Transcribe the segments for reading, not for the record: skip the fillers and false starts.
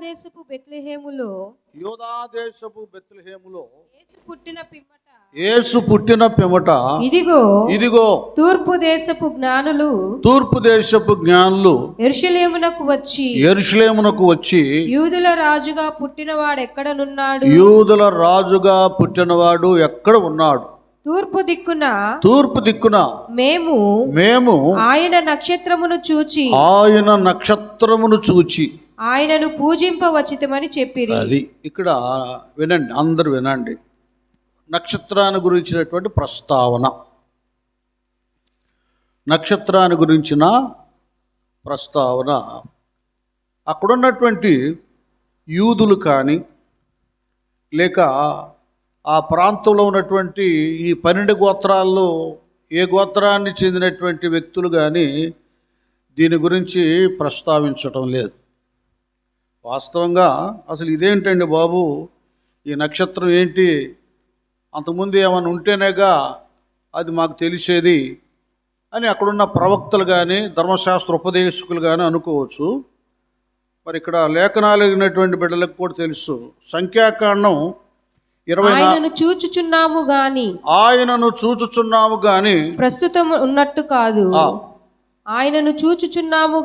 దేశపు బెత్లెహేములో యేసు పుట్టిన పిమ్మట ఇదిగో తూర్పు దేశపు జ్ఞానులు యెరూషలేమునకు వచ్చి యూదుల రాజుగా పుట్టినవాడు ఎక్కడ ఉన్నాడు? తూర్పు దిక్కున మేము ఆయన నక్షత్రమును చూచి ఆయనను పూజింపవచ్చితమని చెప్పిరి. అది ఇక్కడ వినండి, అందరు వినండి. నక్షత్రాన్ని గురించినటువంటి ప్రస్తావన, నక్షత్రాన్ని గురించిన ప్రస్తావన. అక్కడున్నటువంటి యూదులు కానీ లేక ఆ ప్రాంతంలో ఉన్నటువంటి ఈ 12 గోత్రాల్లో ఏ గోత్రాన్ని చెందినటువంటి వ్యక్తులు కానీ దీని గురించి ప్రస్తావించటం లేదు. వాస్తవంగా అసలు ఇదేంటండి బాబు, ఈ నక్షత్రం ఏంటి, అంతకుముందు ఏమైనా ఉంటేనేగా అది మాకు తెలిసేది అని అక్కడున్న ప్రవక్తలు కానీ ధర్మశాస్త్ర ఉపదేశకులు కానీ అనుకోవచ్చు. మరి ఇక్కడ లేఖనాలు అయినటువంటి బిడ్డలకు కూడా తెలుసు. సంఖ్యాకాండం 24 ఆయనను చూచుచున్నాము గాని ప్రస్తుతం ఉన్నట్టు కాదు. ఆయనను చూచుచున్నాము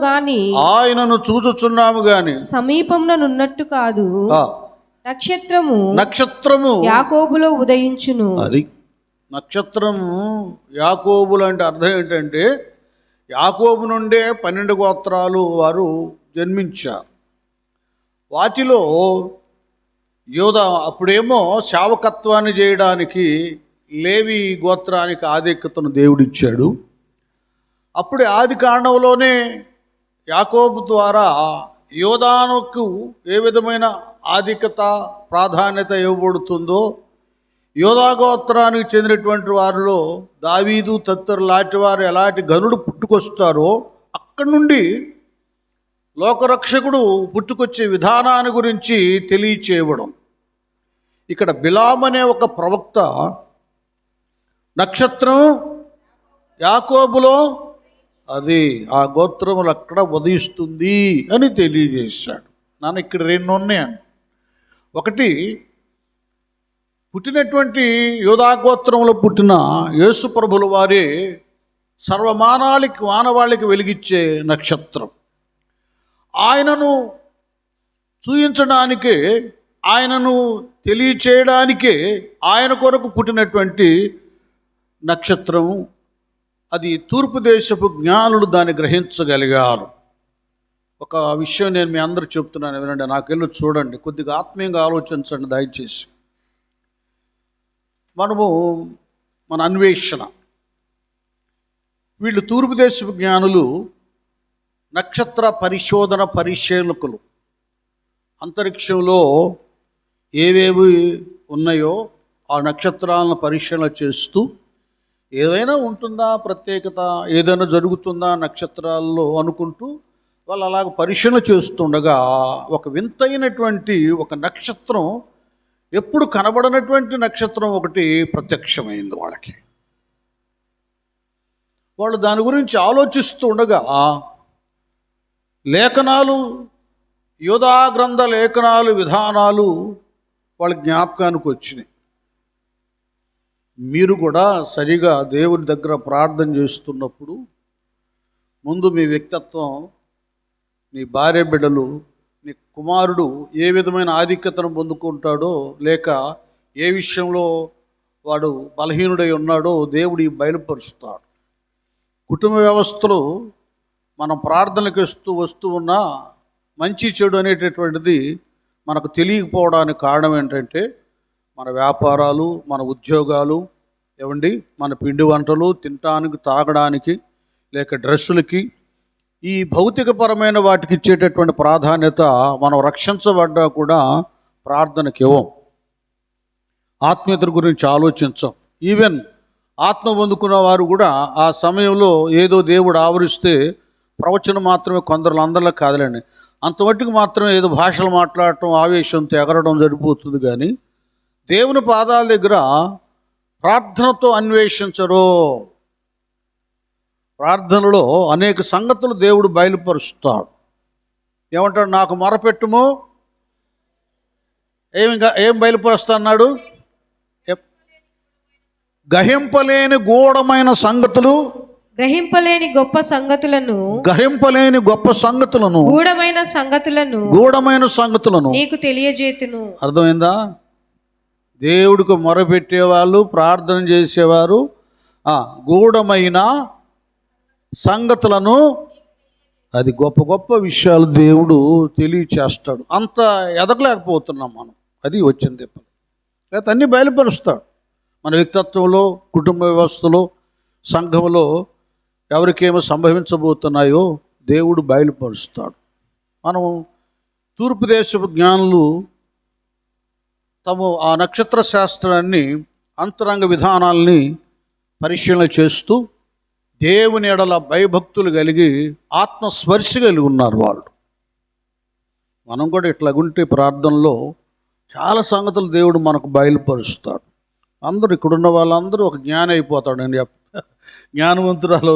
గాని సమీపంలోనున్నట్టు కాదు. నక్షత్రము యాకోబులో ఉదయించును. అది నక్షత్రము యాకోబులు అంటే అర్థం ఏంటంటే యాకోబు నుండే 12 గోత్రాలు వారు జన్మించారు. వాటిలో యోధా అప్పుడేమో శావకత్వాన్ని చేయడానికి లేవి గోత్రానికి ఆధిక్యతను దేవుడిచ్చాడు. అప్పుడే ఆది కాండంలోనే యాకోబు ద్వారా యోధానుకు ఏ విధమైన ఆధిక్యత ప్రాధాన్యత ఇవ్వబడుతుందో, యోధా గోత్రానికి చెందినటువంటి వారిలో దావీదు తత్తరు లాంటి వారు ఎలాంటి గనుడు పుట్టుకొస్తారో అక్కడి నుండి లోకరక్షకుడు పుట్టుకొచ్చే విధానాన్ని గురించి తెలియచేయడం. ఇక్కడ బిలాం అనే ఒక ప్రవక్త నక్షత్రం యాకోబులో అది ఆ గోత్రములు అక్కడ ఉదయిస్తుంది అని తెలియజేశాడు. నాన్న ఇక్కడ 2 ఉన్నాయండి. ఒకటి, పుట్టినటువంటి యోధా గోత్రంలో పుట్టిన యేసు ప్రభుల వారే మానవాళికి వెలిగించే నక్షత్రం. ఆయనను చూయించడానికే, ఆయనను తెలియచేయడానికే ఆయన కొరకు పుట్టినటువంటి నక్షత్రం. అది తూర్పు దేశపు జ్ఞానులు దాన్ని గ్రహించగలిగారు. ఒక విషయం నేను మీ అందరూ చెప్తున్నాను, వినండి, నాకెళ్ళి చూడండి, కొద్దిగా ఆత్మీయంగా ఆలోచించండి దయచేసి. మన అన్వేషణ, వీళ్ళు తూర్పు దేశపు జ్ఞానులు నక్షత్ర పరిశీలకులు. అంతరిక్షంలో ఏవేవి ఉన్నాయో ఆ నక్షత్రాలను పరిశీలన చేస్తూ ఏదైనా ఉంటుందా ప్రత్యేకత, ఏదైనా జరుగుతుందా నక్షత్రాల్లో అనుకుంటూ వాళ్ళు అలాగ పరిశీలన చేస్తుండగా ఒక వింతైనటువంటి ఒక నక్షత్రం, ఎప్పుడు కనబడినటువంటి నక్షత్రం ఒకటి ప్రత్యక్షమైంది వాళ్ళకి. వాళ్ళు దాని గురించి ఆలోచిస్తూ ఉండగా లేఖనాలు, యోధా గ్రంథ లేఖనాలు, విధానాలు వాళ్ళ జ్ఞాపకానికి వచ్చినాయి. మీరు కూడా సరిగా దేవుని దగ్గర ప్రార్థన చేస్తున్నప్పుడు ముందు మీ వ్యక్తిత్వం, నీ భార్య బిడ్డలు, నీ కుమారుడు ఏ విధమైన ఆధిక్యతను పొందుకుంటాడో లేక ఏ విషయంలో వాడు బలహీనుడై ఉన్నాడో దేవుడు బయలుపరుస్తాడు. కుటుంబ వ్యవస్థలో మనం ప్రార్థనకు వస్తూ ఉన్న మంచి చెడు అనేటటువంటిది మనకు తెలియకపోవడానికి కారణం ఏంటంటే మన వ్యాపారాలు, మన ఉద్యోగాలు, ఏమండి, మన పిండి వంటలు తినటానికి, తాగడానికి, లేక డ్రెస్సులకి, ఈ భౌతికపరమైన వాటికి ఇచ్చేటటువంటి ప్రాధాన్యత మనం రక్షించబడ్డా కూడా ప్రార్థనకి ఇవ్వం. ఆత్మీయత గురించి ఆలోచించం. ఈవెన్ ఆత్మ పొందుకున్న వారు కూడా ఆ సమయంలో ఏదో దేవుడు ఆవరిస్తే ప్రవచనం మాత్రమే, కొందరు అందరిలో కాదులేండి, అంతమట్టుకు మాత్రమే ఏదో భాషలు మాట్లాడటం, ఆవేశంతో ఎగరడం సరిపోతుంది. కానీ దేవుని పాదాల దగ్గర ప్రార్థనతో అన్వేషించరు. ప్రార్థనలో అనేక సంగతులు దేవుడు బయలుపరుస్తాడు. ఏమంటాడు? నాకు మొరపెట్టుము ఏం బయలుపరుస్తా అన్నాడు? గ్రహింపలేని గూఢమైన సంగతులు, గ్రహింపలేని గొప్ప సంగతులను, గ్రహింపలేని గొప్ప సంగతులను, గూఢమైన సంగతులను నీకు తెలియజేతును. అర్థమైందా? దేవుడికి మొరపెట్టేవాళ్ళు, ప్రార్థన చేసేవారు గూఢమైన సంగతులను, అది గొప్ప గొప్ప విషయాలు దేవుడు తెలియచేస్తాడు. అంత ఎదగలేకపోతున్నాం మనం, అది వచ్చింది. లేకపోతే అన్నీ బయలుపరుస్తాడు. మన వ్యక్తిత్వంలో, కుటుంబ వ్యవస్థలో, సంఘంలో ఎవరికేమో సంభవించబోతున్నాయో దేవుడు బయలుపరుస్తాడు. మనం తూర్పు దేశపు జ్ఞానులు తాము ఆ నక్షత్ర శాస్త్రాన్ని, అంతరంగ విధానాల్ని పరిశీలన చేస్తూ దేవుని ఎడల భయభక్తులు కలిగి ఆత్మస్పర్శ కలిగి ఉన్నారు వాళ్ళు. మనం కూడా ఇట్లాగుంటే ప్రార్థనలో చాలా సంగతులు దేవుడు మనకు బయలుపరుస్తాడు. అందరూ ఇక్కడున్న వాళ్ళందరూ ఒక జ్ఞాని అయిపోతాడు అని జ్ఞానవంతురాలు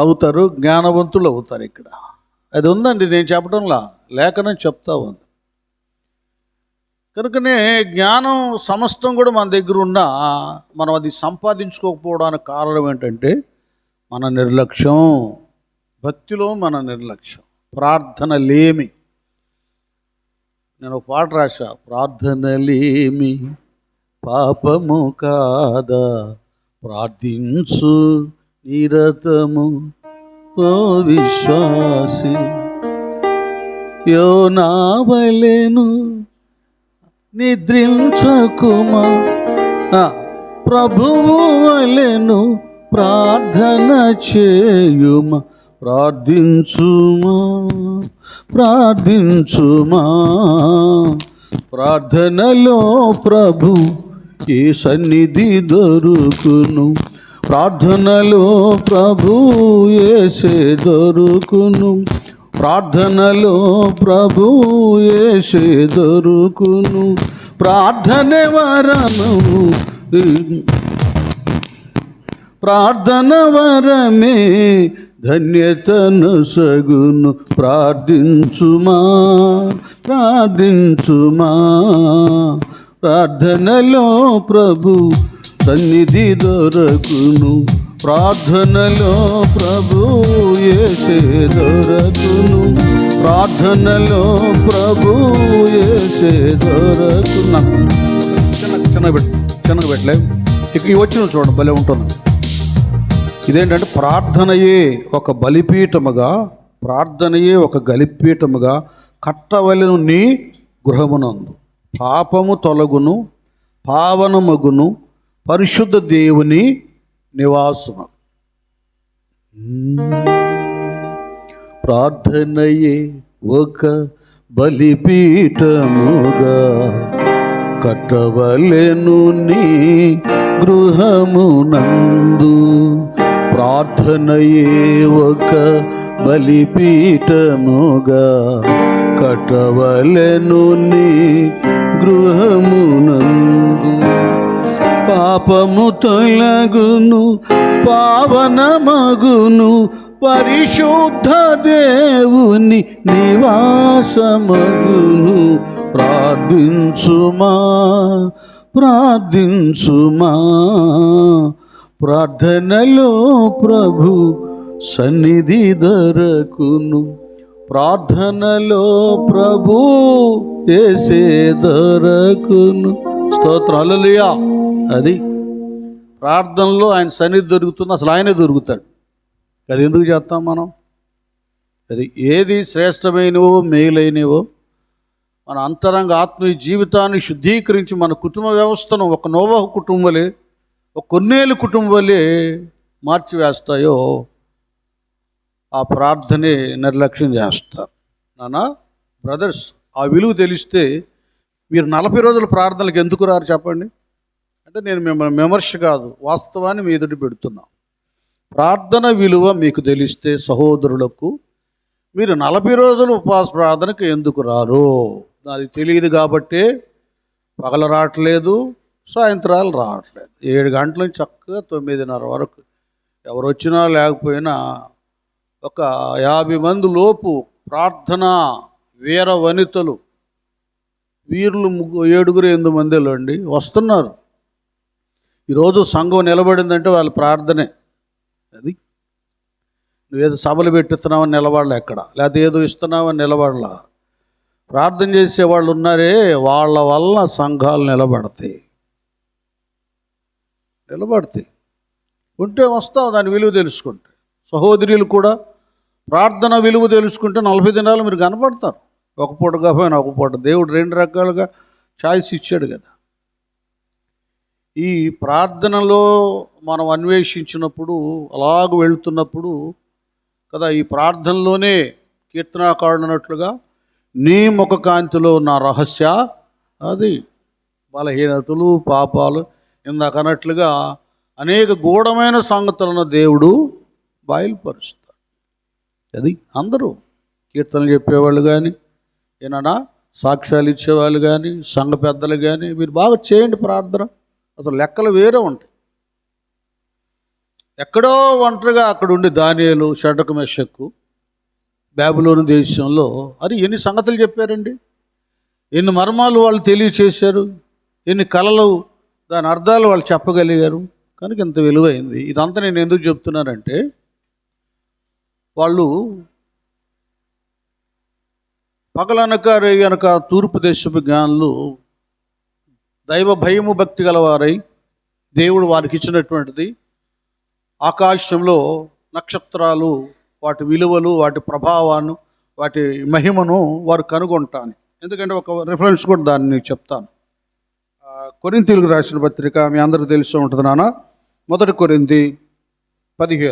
అవుతారు, జ్ఞానవంతులు అవుతారు. ఇక్కడ అది ఉందండి, నేను చెప్పడంలా, లేఖనం చెప్తా ఉంది. కనుకనే జ్ఞానం సమస్తం కూడా మన దగ్గర ఉన్న మనం అది సంపాదించుకోకపోవడానికి కారణం ఏంటంటే మన నిర్లక్ష్యం, భక్తిలో మన నిర్లక్ష్యం, ప్రార్థన లేమి. నేను ఒక పాట రాశా, ప్రార్థన లేమి పాపము కాదా, ప్రార్థించు నిరతము ఓ విశ్వాసి, యోనావలెను నిద్రించకుమా, ప్రభువు వలెను ప్రార్థన చేయుమా, ప్రార్థించుమా. ప్రార్థనలో ప్రభు ఏ సన్నిధి దొరుకును, ప్రార్థనలో ప్రభు యేసే దొరుకును, ప్రార్థనలో ప్రభు యేసే దొరుకును. ప్రార్థన వరము, ప్రార్థన వరమే ధన్యతను సగును. ప్రార్థించుమా, ప్రార్థనలో ప్రభు సన్నిధి దొరకును, ప్రార్థనలో ప్రభు యేసే దొరకును, ప్రార్థనలో ప్రభు యేసే దొరకును. చిన్నగా పెట్టలే, ఇక వచ్చిన చూడండి, భలే ఉంటుంది. ఇదేంటంటే ప్రార్థనయే ఒక బలిపీఠముగా, ప్రార్థనయే ఒక గలిపీఠముగా కట్టవలెను నీ గృహమునందు, పాపము తొలగును, పావనమగును, పరిశుద్ధ దేవుని నివాసము. ప్రార్థనయే ఒక బలిపీఠముగా కట్టవలెను నీ గృహమునందు, ప్రార్థనయే ఒక బలిపీఠముగా కట్టవలెను నీ గృహమునందు. పాపము తొలగును, పావనమగును, పరిశుద్ధ దేవుని నివాసమగును. ప్రార్థించుమా, ప్రార్థనలో ప్రభు సన్నిధి దొరకును, ప్రార్థనలో ప్రభు యేసే దొరకును. స్తోత్రం, హల్లెలూయా. అది ప్రార్థనలో ఆయన సన్నిధి దొరుకుతుంది, అసలు ఆయనే దొరుకుతాడు. అది ఎందుకు చేస్తాం మనం? అది ఏది శ్రేష్టమైనవో మేలైనవో మన అంతరంగ ఆత్మీయ జీవితాన్ని శుద్ధీకరించి మన కుటుంబ వ్యవస్థను ఒక నోవహు కుటుంబలే, ఒక కొన్నేలు కుటుంబాలే మార్చివేస్తాయో ఆ ప్రార్థనే నిర్లక్ష్యం చేస్తారు. నాన్న బ్రదర్స్, ఆ విలువ తెలిస్తే మీరు 40 రోజుల ప్రార్థనలకు ఎందుకు రారు చెప్పండి? అంటే నేను మిమ్మల్ని విమర్శ కాదు, వాస్తవాన్ని మీ ఎదుటి పెడుతున్నా. ప్రార్థన విలువ మీకు తెలిస్తే సహోదరులకు మీరు 40 రోజులు ఉపవాస ప్రార్థనకు ఎందుకు రారు? అది తెలియదు కాబట్టే పగల రావట్లేదు, సాయంత్రాలు రావట్లేదు. 7 గంటల నుంచి చక్కగా 9:30 వరకు ఎవరు వచ్చినా లేకపోయినా ఒక 50 మంది లోపు ప్రార్థన వీర వనితలు వీరులు 7 8 మందిలో అండి వస్తున్నారు. ఈరోజు సంఘం నిలబడిందంటే వాళ్ళ ప్రార్థనే. అది నువ్వేదో సభలు పెట్టిస్తున్నావని నిలబడలే ఎక్కడ, లేకపోతే ఏదో ఇస్తున్నావని నిలబడలా. ప్రార్థన చేసే వాళ్ళు ఉన్నారే, వాళ్ళ వల్ల సంఘాలు నిలబడతాయి. ఉంటే వస్తావు దాని విలువ తెలుసుకుంటే. సహోదరులు కూడా ప్రార్థన విలువ తెలుసుకుంటే 40 దినాలు మీరు కనపడతారు. ఒక పూట కాకపోయినా ఒక పూట. దేవుడు 2 రకాలుగా చాయిస్ ఇచ్చాడు కదా. ఈ ప్రార్థనలో మనం అన్వేషించినప్పుడు, అలాగ వెళుతున్నప్పుడు కదా, ఈ ప్రార్థనలోనే కీర్తనాకారుడు అన్నట్లుగా నీ ముఖ కాంతిలో నా రహస్య అది బలహీనతలు పాపాలు ఇందాక అన్నట్లుగా అనేక గూఢమైన సంగతులను దేవుడు బయలుపరుస్తాడు. అది అందరూ కీర్తనలు చెప్పేవాళ్ళు కానీ, ఏమన్నా సాక్ష్యాలు ఇచ్చేవాళ్ళు కానీ, సంఘ పెద్దలు కానీ, మీరు బాగా చేయండి ప్రార్థన. అసలు లెక్కలు వేరే ఉంటాయి. ఎక్కడో ఒంటరిగా అక్కడ ఉండి దానియేలు, షడ్రకు, మెషక్కు బబులోను దేశంలో అది ఎన్ని సంగతులు చెప్పారండి, ఎన్ని మర్మాలు వాళ్ళు తెలియచేశారు, ఎన్ని కళలు దాని అర్థాలు వాళ్ళు చెప్పగలిగారు. కనుక ఇంత విలువైంది. ఇదంతా నేను ఎందుకు చెప్తున్నానంటే, వాళ్ళు పగలనక రేగనక తూర్పు దేశపు జ్ఞానులు దైవ భయము భక్తి గలవారై దేవుడు వారికి ఇచ్చినటువంటిది ఆకాశంలో నక్షత్రాలు, వాటి విలువలు, వాటి ప్రభావాన్ని, వాటి మహిమను వారు కనుగొంటాను. ఎందుకంటే ఒక రిఫరెన్స్ కూడా దాన్ని చెప్తాను. కొరింథీయులకు రాసిన పత్రిక మీ అందరికీ తెలిసి ఉంటుంది నాన్న. 1 కొరింథీ 15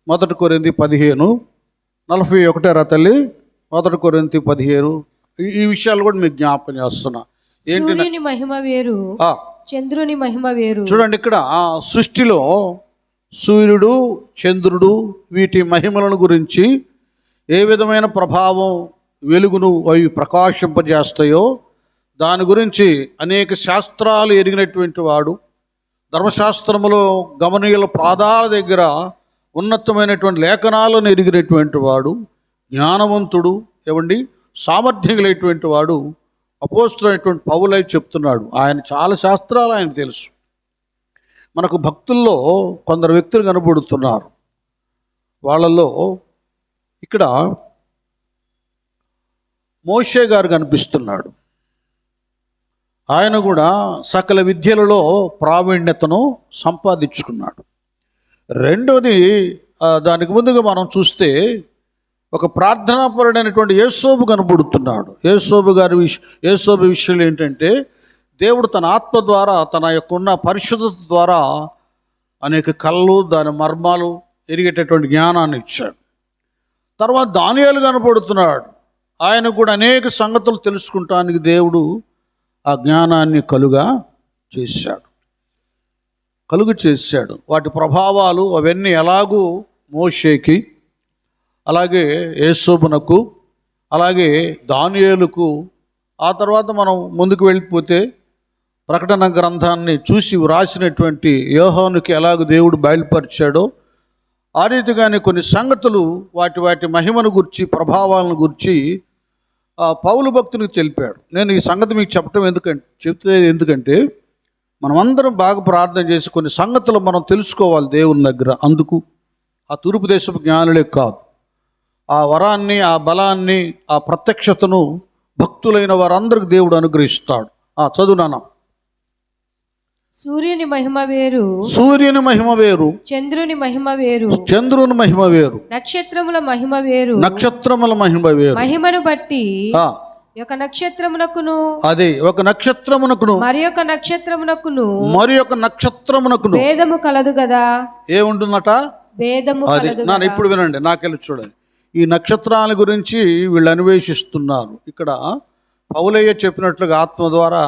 41 తల్లి. 1 కొరింథీ 15 ఈ విషయాలు కూడా మీకు జ్ఞాపకం చేస్తున్నా. సూర్యుని మహిమ వేరు, చంద్రుని మహిమ వేరు. చూడండి, ఇక్కడ సృష్టిలో సూర్యుడు, చంద్రుడు వీటి మహిమలను గురించి ఏ విధమైన ప్రభావం, వెలుగును అవి ప్రకాశింపజేస్తాయో దాని గురించి అనేక శాస్త్రాలు ఎరిగినటువంటి వాడు, ధర్మశాస్త్రములో గమనీయుల పాదాల దగ్గర ఉన్నతమైనటువంటి లేఖనాలను ఎరిగినటువంటి వాడు, జ్ఞానవంతుడు, సామర్థ్యం కలిగినటువంటి వాడు అపోస్తలుడైనటువంటి పౌలై చెప్తున్నాడు. ఆయన చాలా శాస్త్రాలు ఆయనకు తెలుసు. మనకు భక్తుల్లో కొందరు వ్యక్తులు కనబడుతున్నారు. వాళ్ళలో ఇక్కడ మోషే గారు కనిపిస్తున్నాడు. ఆయన కూడా సకల విద్యలలో ప్రావీణ్యతను సంపాదించుకున్నాడు. రెండోది, దానికి ముందుగా మనం చూస్తే ఒక ప్రార్థనాపరుడైనటువంటి యేసోబు కనబడుతున్నాడు. యేసోబు విషయంలో ఏంటంటే, దేవుడు తన ఆత్మ ద్వారా, తన యొక్క ఉన్న పరిశుద్ధత ద్వారా అనేక కళ్ళు, దాని మర్మాలు ఎరిగేటటువంటి జ్ఞానాన్ని ఇచ్చాడు. తర్వాత దానియేలు కనబడుతున్నాడు. ఆయన కూడా అనేక సంగతులు తెలుసుకుంటానికి దేవుడు ఆ జ్ఞానాన్ని కలుగు చేశాడు. వాటి ప్రభావాలు అవన్నీ ఎలాగూ మోషేకి, అలాగే యేసోబునకు, అలాగే దానియేలుకు, ఆ తర్వాత మనం ముందుకు వెళ్ళిపోతే ప్రకటన గ్రంథాన్ని చూసి వ్రాసినటువంటి యోహానుకి ఎలాగ దేవుడు బయలుపరిచాడో ఆ రీతిగానే కొన్ని సంగతులు వాటి మహిమను గురించి, ప్రభావాలను గురించి పౌలు భక్తునికి తెలిపాడు. నేను ఈ సంగతి మీకు చెప్తే ఎందుకంటే మనమందరం బాగా ప్రార్థన చేసి కొన్ని సంగతులు మనం తెలుసుకోవాలి దేవుని దగ్గర. అందుకు ఆ తూర్పు దేశపు జ్ఞానులే కాదు, ఆ వరాన్ని, ఆ బలాన్ని, ఆ ప్రత్యక్షతను భక్తులైన వారందరికి దేవుడు అనుగ్రహిస్తాడు. చదువునాన్న. సూర్యుని మహిమ వేరు, చంద్రుని మహిమ వేరు, నక్షత్రముల మహిమ వేరు, మహిమను బట్టి ఒక నక్షత్రమునకును మరి ఒక నక్షత్రమునకును భేదము కలదు కదా. ఏముంటుందట? భేదము కలదు. ఇప్పుడు వినండి, నాకెళ్ళి చూడండి. ఈ నక్షత్రాల గురించి వీళ్ళు అన్వేషిస్తున్నారు. ఇక్కడ పౌలయ్య చెప్పినట్లుగా ఆత్మ ద్వారా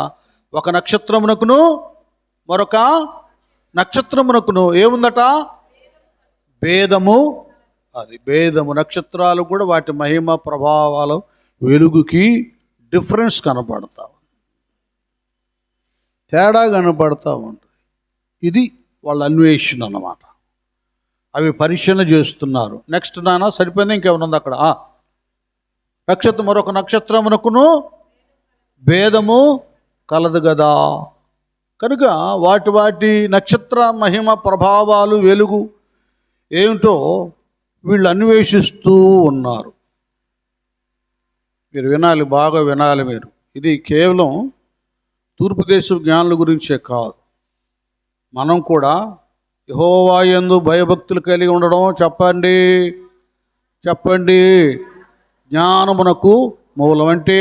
ఒక నక్షత్రమునకును మరొక నక్షత్రమునకును ఏముందట? భేదము. భేదము. నక్షత్రాలు కూడా వాటి మహిమ ప్రభావాలు, వెలుగుకి డిఫరెన్స్ తేడా కనపడతా ఉంటుంది. ఇది వాళ్ళ అన్వేషణ అన్నమాట. అవి పరిశీలన చేస్తున్నారు. నెక్స్ట్ నాన్న సరిపోయింది, ఇంకేమైనా ఉంది అక్కడ? మరొక నక్షత్రమునకును భేదము కలదు కదా. కనుక వాటి వాటి నక్షత్ర మహిమ ప్రభావాలు వెలుగు ఏమిటో వీళ్ళు అన్వేషిస్తూ ఉన్నారు. మీరు వినాలి, బాగా వినాలి మీరు. ఇది కేవలం తూర్పు దేశ జ్ఞానుల గురించే కాదు. మనం కూడా యెహోవా యందు భయభక్తులు కలిగి ఉండడం చెప్పండి జ్ఞానమునకు మూలం. అంటే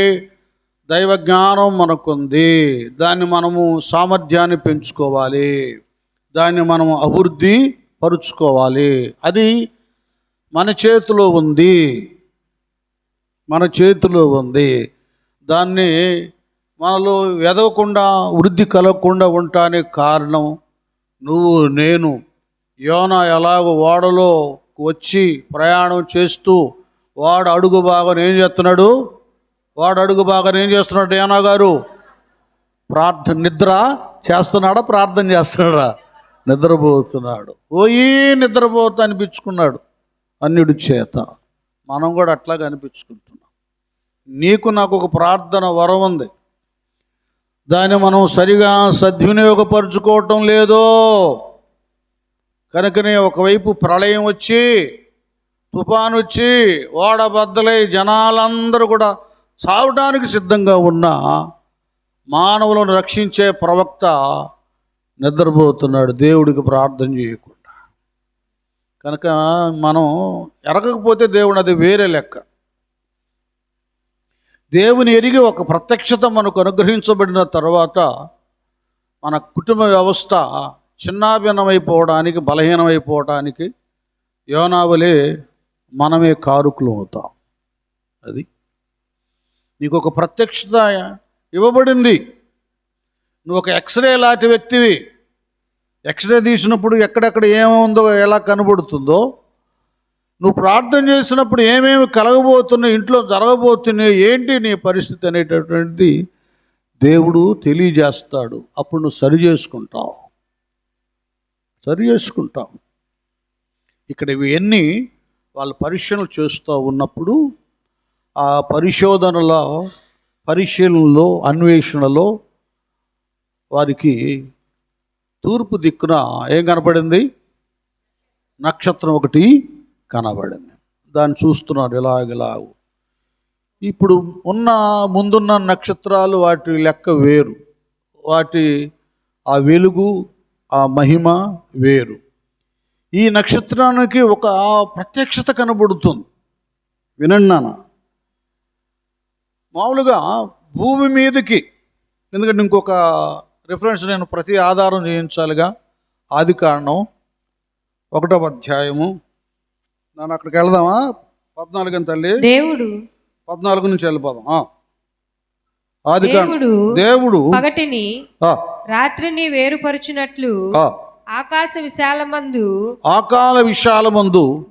దైవ జ్ఞానం మనకుంది, దాన్ని మనము సామర్థ్యాన్ని పెంచుకోవాలి, దాన్ని మనము అభివృద్ధి పరుచుకోవాలి. అది మన చేతిలో ఉంది. దాన్ని మనలో ఎదగకుండా వృద్ధి కలగకుండా ఉండటానికి కారణం నువ్వు నేను. యోనా ఎలాగో ఓడలో వచ్చి ప్రయాణం చేస్తూ వాడు అడుగు భాగం ఏం చేస్తున్నాడు యోనా గారు? నిద్ర చేస్తున్నాడా? నిద్రపోతున్నాడు. నిద్రపోతా అనిపించుకున్నాడు అన్యుడి చేత. మనం కూడా అట్లాగే అనిపించుకుంటున్నాం. నీకు నాకు ఒక ప్రార్థన వరం ఉంది, దాన్ని మనం సరిగా సద్వినియోగపరుచుకోవటం లేదో. కనుకనే ఒకవైపు ప్రళయం వచ్చి, తుఫాను వచ్చి, ఓడ బద్దలై జనాలందరూ కూడా చావడానికి సిద్ధంగా ఉన్న మానవులను రక్షించే ప్రవక్త నిద్రపోతున్నాడు దేవుడికి ప్రార్థన చేయకుండా. కనుక మనం ఎరగకపోతే దేవుడు అది వేరే లెక్క. దేవుని ఎరిగి ఒక ప్రత్యక్షత మనకు అనుగ్రహించబడిన తర్వాత మన కుటుంబ వ్యవస్థ చిన్నాభిన్నమైపోవడానికి, బలహీనమైపోవడానికి యోనావలే మనమే కారుకులు అవుతాం. అది నీకు ఒక ప్రత్యక్షత ఇవ్వబడింది. నువ్వు ఒక ఎక్స్రే లాంటి వ్యక్తివి. ఎక్స్రే తీసినప్పుడు ఎక్కడెక్కడ ఏముందో ఎలా కనబడుతుందో, నువ్వు ప్రార్థన చేసినప్పుడు ఏమేమి కలగబోతున్నాయి, ఇంట్లో జరగబోతున్నాయి, ఏంటి నీ పరిస్థితి అనేటటువంటిది దేవుడు తెలియజేస్తాడు. అప్పుడు నువ్వు సరి చేసుకుంటావు. ఇక్కడ ఇవన్నీ వాళ్ళు పరీక్షలు చేస్తూ ఉన్నప్పుడు ఆ పరిశీలనలో అన్వేషణలో వారికి తూర్పు దిక్కున ఏం కనపడింది? నక్షత్రం ఒకటి కనబడింది. దాన్ని చూస్తున్నారు ఇలాగ. ఇప్పుడు ముందున్న నక్షత్రాలు వాటి లెక్క వేరు, వాటి ఆ వెలుగు ఆ మహిమ వేరు. ఈ నక్షత్రానికి ఒక ప్రత్యక్షత కనబడుతుంది. వినండి నాన్న, మామూలుగా భూమి మీదకి, ఎందుకంటే ఇంకొక రిఫరెన్స్ నేను ప్రతి ఆధారం చేయించాలిగా. ఆదికాండం 1వ అధ్యాయము. నన్ను అక్కడికి వెళదామా? 14 తల్లి, దేవుడు 14 నుంచి వెళ్ళిపోదాం. ఆదికాండం. దేవుడు పగటిని రాత్రిని వేరుపరచునట్లు ఆకాశ విశాలమందు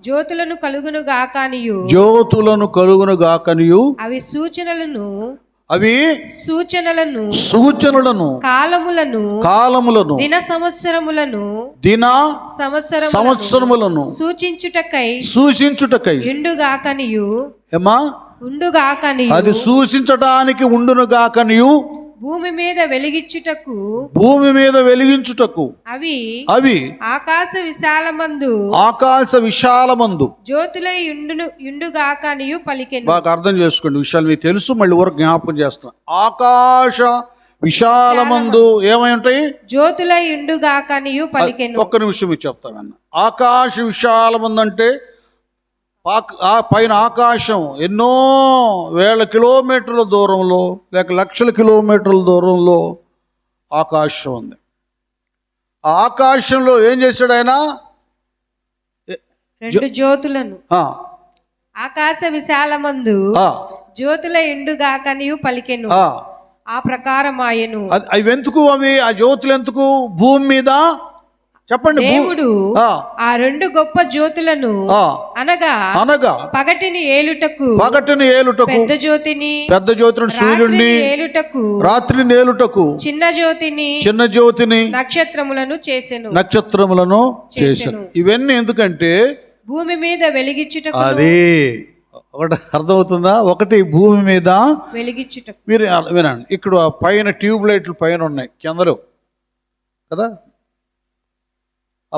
జ్యోతులను కలుగును గాకనియు అవి సూచనలను కాలములను దిన సంవత్సరములను సూచించుటకై ఉండుగాకనియు అది సూచించడానికి ఉండునుగాకనియు భూమి మీద వెలిగించుటకు అవి ఆకాశ విశాలమందు జ్యోతులై యుండుగాకనియు పలికెను. బాగా అర్థం చేసుకోండి విషయాలు, మీకు తెలుసు, మళ్ళీ వరకు జ్ఞాపకం చేస్తున్నా. ఆకాశ విశాలమందు ఏమై ఉంటాయి? జ్యోతులై యుండుగాకనియు పలికెను. ఒక్క నిమిషం మీకు చెప్తానన్న. ఆకాశ విశాలమందు అంటే పైన ఆకాశం ఎన్నో వేల కిలోమీటర్ల దూరంలో, లేక లక్షల కిలోమీటర్ల దూరంలో ఆకాశం ఉంది. ఆ ఆకాశంలో ఏం చేశాడు ఆయన? 2 జ్యోతులను ఆకాశ విశాలమందు జ్యోతుల ఎండుగాకనియు పలికెను. ఆ ప్రకారం ఆయను. అవి ఎందుకు? ఆ జ్యోతులు ఎందుకు? భూమి మీద చెప్పండి. దేవుడు ఆ 2 గొప్ప జ్యోతులను అనగా పగటిని ఏలుటకు పెద్ద జ్యోతిని సూర్యుడిని రాత్రిని ఏలుటకు చిన్న జ్యోతిని నక్షత్రములను చేసెను. ఇవన్నీ ఎందుకంటే భూమి మీద వెలిగించుటకు. అదే ఒకటి అర్థమవుతుందా? ఒకటి భూమి మీద వెలిగించుట. మీరు వినండి, ఇక్కడ పైన ట్యూబ్ లైట్లు పైన ఉన్నాయి, కిందలో కదా, ఆ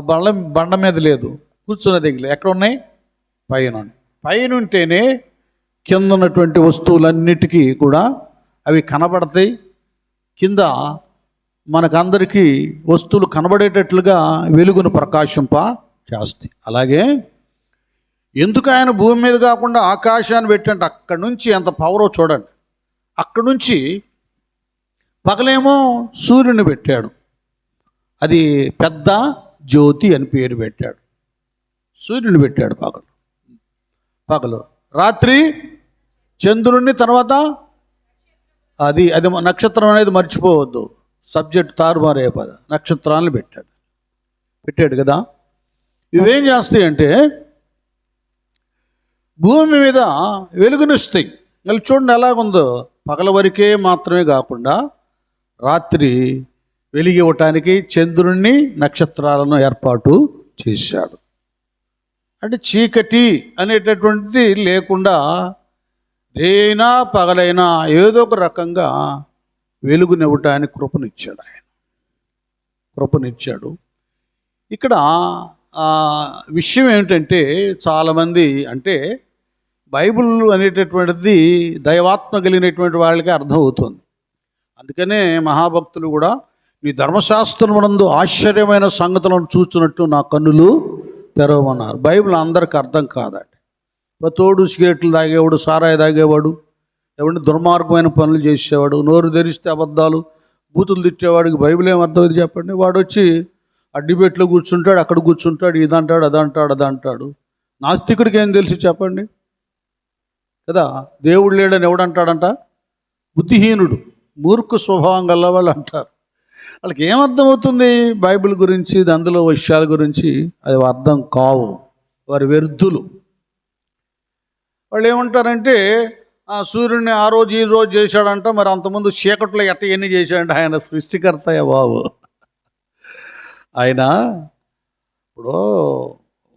బండ మీద లేదు, కూర్చున్న దగ్గర ఎక్కడ ఉన్నాయి? పైన. పైన ఉంటేనే కింద ఉన్నటువంటి వస్తువులన్నిటికీ కూడా అవి కనబడతాయి. కింద మనకందరికీ వస్తువులు కనబడేటట్లుగా వెలుగును ప్రకాశింప చేస్తాయి. అలాగే ఎందుకు ఆయన భూమి మీద కాకుండా ఆకాశాన్ని పెట్టండి, అక్కడి నుంచి ఎంత పవరో చూడండి. అక్కడి నుంచి పగలేమో సూర్యుని పెట్టాడు, అది పెద్ద జ్యోతి అని పేరు పెట్టాడు. సూర్యుని పెట్టాడు పగలు. రాత్రి చంద్రుడిని, తర్వాత అది నక్షత్రం అనేది మర్చిపోవద్దు, సబ్జెక్ట్ తారుమారే పద, నక్షత్రాలను పెట్టాడు కదా. ఇవేం చేస్తాయి అంటే భూమి మీద వెలుగునిస్తాయి. మళ్ళీ చూడండి ఎలాగుందో, పగల వరకే మాత్రమే కాకుండా రాత్రి వెలిగివ్వటానికి చంద్రుణ్ణి, నక్షత్రాలను ఏర్పాటు చేశాడు. అంటే చీకటి అనేటటువంటిది లేకుండా రేనా పగలైనా ఏదో ఒక రకంగా వెలుగునివ్వటానికి కృపనిచ్చాడు. ఇక్కడ విషయం ఏమిటంటే, చాలామంది అంటే బైబిల్ అనేటటువంటిది దైవాత్మ కలిగినటువంటి వాళ్ళకి అర్థమవుతుంది. అందుకనే మహాభక్తులు కూడా నీ ధర్మశాస్త్రమునందు ఆశ్చర్యమైన సంగతులను చూచున్నట్టు నా కన్నులు తెరవమన్నారు. బైబిల్ అందరికి అర్థం కాదండి. తోడు సిగరెట్లు తాగేవాడు, సారాయి తాగేవాడు, ఎవరిని దుర్మార్గమైన పనులు చేసేవాడు, నోరు తెరిస్తే అబద్ధాలు, బూతులు తిట్టేవాడికి బైబిల్ ఏం అర్థమైంది చెప్పండి? వాడు వచ్చి ఆ డిబేట్లో కూర్చుంటాడు, అక్కడ కూర్చుంటాడు, ఇదంటాడు, అదంటాడు. నాస్తికుడికి ఏం తెలుసు చెప్పండి కదా. దేవుడు లేడని ఎవడంటాడంట? బుద్ధిహీనుడు, మూర్ఖ స్వభావం గల వాళ్ళు అంటారు. వాళ్ళకి ఏమర్థమవుతుంది బైబిల్ గురించి, అందులో విషయాల గురించి? అది అర్థం కావు, వారి వ్యర్థులు. వాళ్ళు ఏమంటారంటే సూర్యుడిని ఆ రోజు ఈ రోజు చేశాడంట, మరి అంతకుముందు చీకట్లో ఎన్ని చేశాడంటే ఆయన సృష్టికర్తయ్య బాబు. ఆయన ఇప్పుడు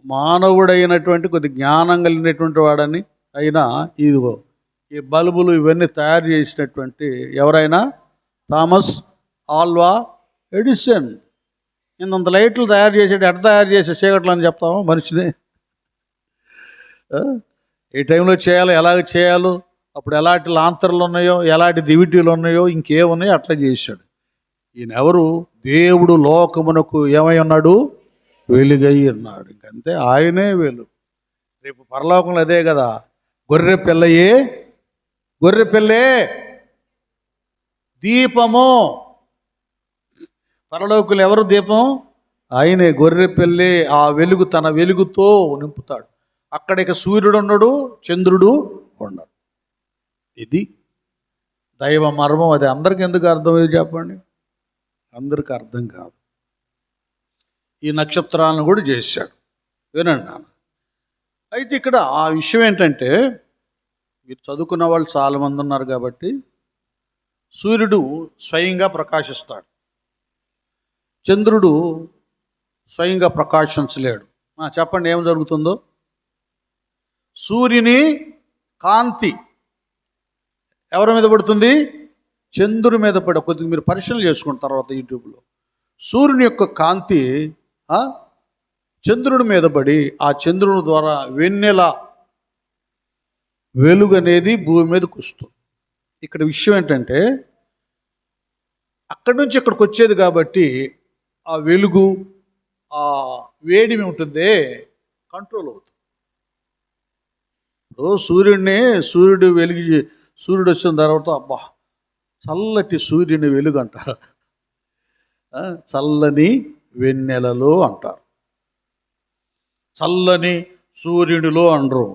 మానవుడైనటువంటి కొద్ది జ్ఞానం కలిగినటువంటి వాడని అయినా ఇదిగో ఈ బల్బులు ఇవన్నీ తయారు చేసినటువంటి ఎవరైనా థామస్ ఆల్వా ఎడిసన్ ఇంత లైట్లు తయారు చేసాడు. ఎట్లా తయారు చేసే చీకట్లు అని చెప్తాము మనిషిని? ఏ టైంలో చేయాలో, ఎలాగ చేయాలో, అప్పుడు ఎలాంటి లాంతర్లు ఉన్నాయో, ఎలాంటి దివిటీలు ఉన్నాయో, ఇంకేమున్నాయో అట్లా చేశాడు. ఈయన ఎవరు? దేవుడు లోకమునకు ఏమై ఉన్నాడు? వెలుగై ఉన్నాడు. ఇంకంతే, ఆయనే వెలుగు. రేపు పరలోకంలో అదే కదా, గొర్రె పిల్లే దీపము. పరలోకులు ఎవరు దీపం? ఆయనే, గొర్రె పిల్లే. ఆ వెలుగు తన వెలుగుతో నింపుతాడు. అక్కడ ఇక సూర్యుడు ఉండడు, చంద్రుడు ఉండడు. ఇది దైవ మర్మం. అది అందరికి ఎందుకు అర్థమయ్యేది చెప్పండి? అందరికి అర్థం కాదు. ఈ నక్షత్రాలను కూడా చేశాడు. వినండి నాన్న. అయితే ఇక్కడ ఆ విషయం ఏంటంటే, మీరు చదువుకున్న వాళ్ళు చాలామంది ఉన్నారు కాబట్టి, సూర్యుడు స్వయంగా ప్రకాశిస్తాడు, చంద్రుడు స్వయంగా ప్రకాశించలేడు. చెప్పండి ఏం జరుగుతుందో? సూర్యుని కాంతి ఎవరి మీద పడుతుంది? చంద్రుడి మీద పడి. కొద్దిగా మీరు పరిశీలన చేసుకున్న తర్వాత యూట్యూబ్లో సూర్యుని యొక్క కాంతి చంద్రుడి మీద పడి, ఆ చంద్రుని ద్వారా వెన్నెల వెలుగు అనేది భూమి మీదకి వస్తుంది. ఇక్కడ విషయం ఏంటంటే, అక్కడి నుంచి ఇక్కడికి వచ్చేది కాబట్టి ఆ వెలుగు, ఆ వేడిమి ఉంటుందే కంట్రోల్ అవుతుంది. ఇప్పుడు సూర్యుడు వచ్చిన తర్వాత అబ్బా చల్లటి సూర్యుని వెలుగు అంటారు, చల్లని వెన్నెలలో అంటారు, చల్లని సూర్యునిలో అనరు.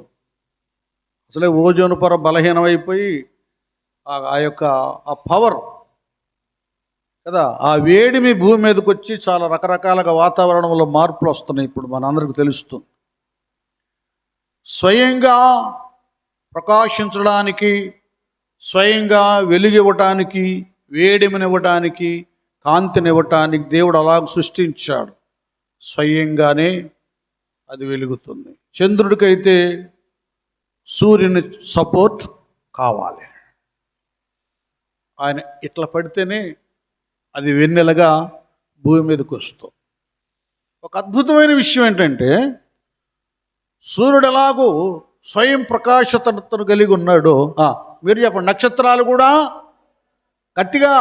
అసలే ఓజోన్ పొర బలహీనమైపోయి ఆ యొక్క ఆ పవర్ కదా, ఆ వేడిమి భూమి మీదకి వచ్చి చాలా రకరకాలుగా వాతావరణంలో మార్పులు వస్తున్నాయి. ఇప్పుడు మనందరికీ తెలుస్తుంది. స్వయంగా ప్రకాశించడానికి, స్వయంగా వెలుగివ్వటానికి, వేడిమినివ్వటానికి, కాంతినివ్వటానికి దేవుడు అలాగ సృష్టించాడు. స్వయంగానే అది వెలుగుతుంది. చంద్రుడికైతే సూర్యుని సపోర్ట్ కావాలి. ఆయన ఇట్లా పడితేనే అది వెన్నెలగా భూమి మీదకి వస్తుంది. ఒక అద్భుతమైన విషయం ఏంటంటే, సూర్యుడు ఎలాగో స్వయం ప్రకాశతను కలిగి ఉన్నాడో, మీరు చెప్పండి, నక్షత్రాలు కూడా గట్టిగా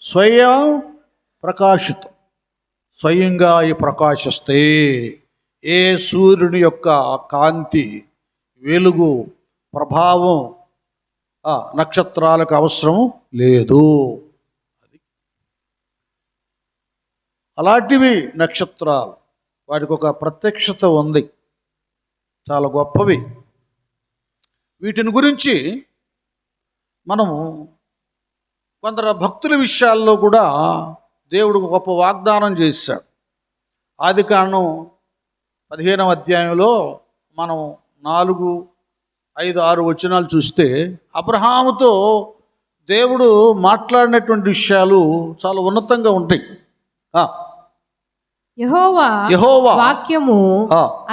స్వయం ప్రకాశితం, స్వయంగా ఈ ప్రకాశిస్తే ఏ సూర్యుని యొక్క కాంతి, వెలుగు, ప్రభావం నక్షత్రాలకు అవసరం లేదు. అది అలాంటివి నక్షత్రాలు, వాటికి ఒక ప్రత్యక్షత ఉంది, చాలా గొప్పవి. వీటిని గురించి మనము కొందరు భక్తుల విషయాల్లో కూడా దేవుడు గొప్ప వాగ్దానం చేశాడు. ఆదికాండం 15వ అధ్యాయంలో మనం 4, 5, 6 వచనాలు చూస్తే అబ్రహాముతో దేవుడు మాట్లాడినటువంటి విషయాలు చాలా ఉన్నతంగా ఉంటాయి. యెహోవా వాక్యము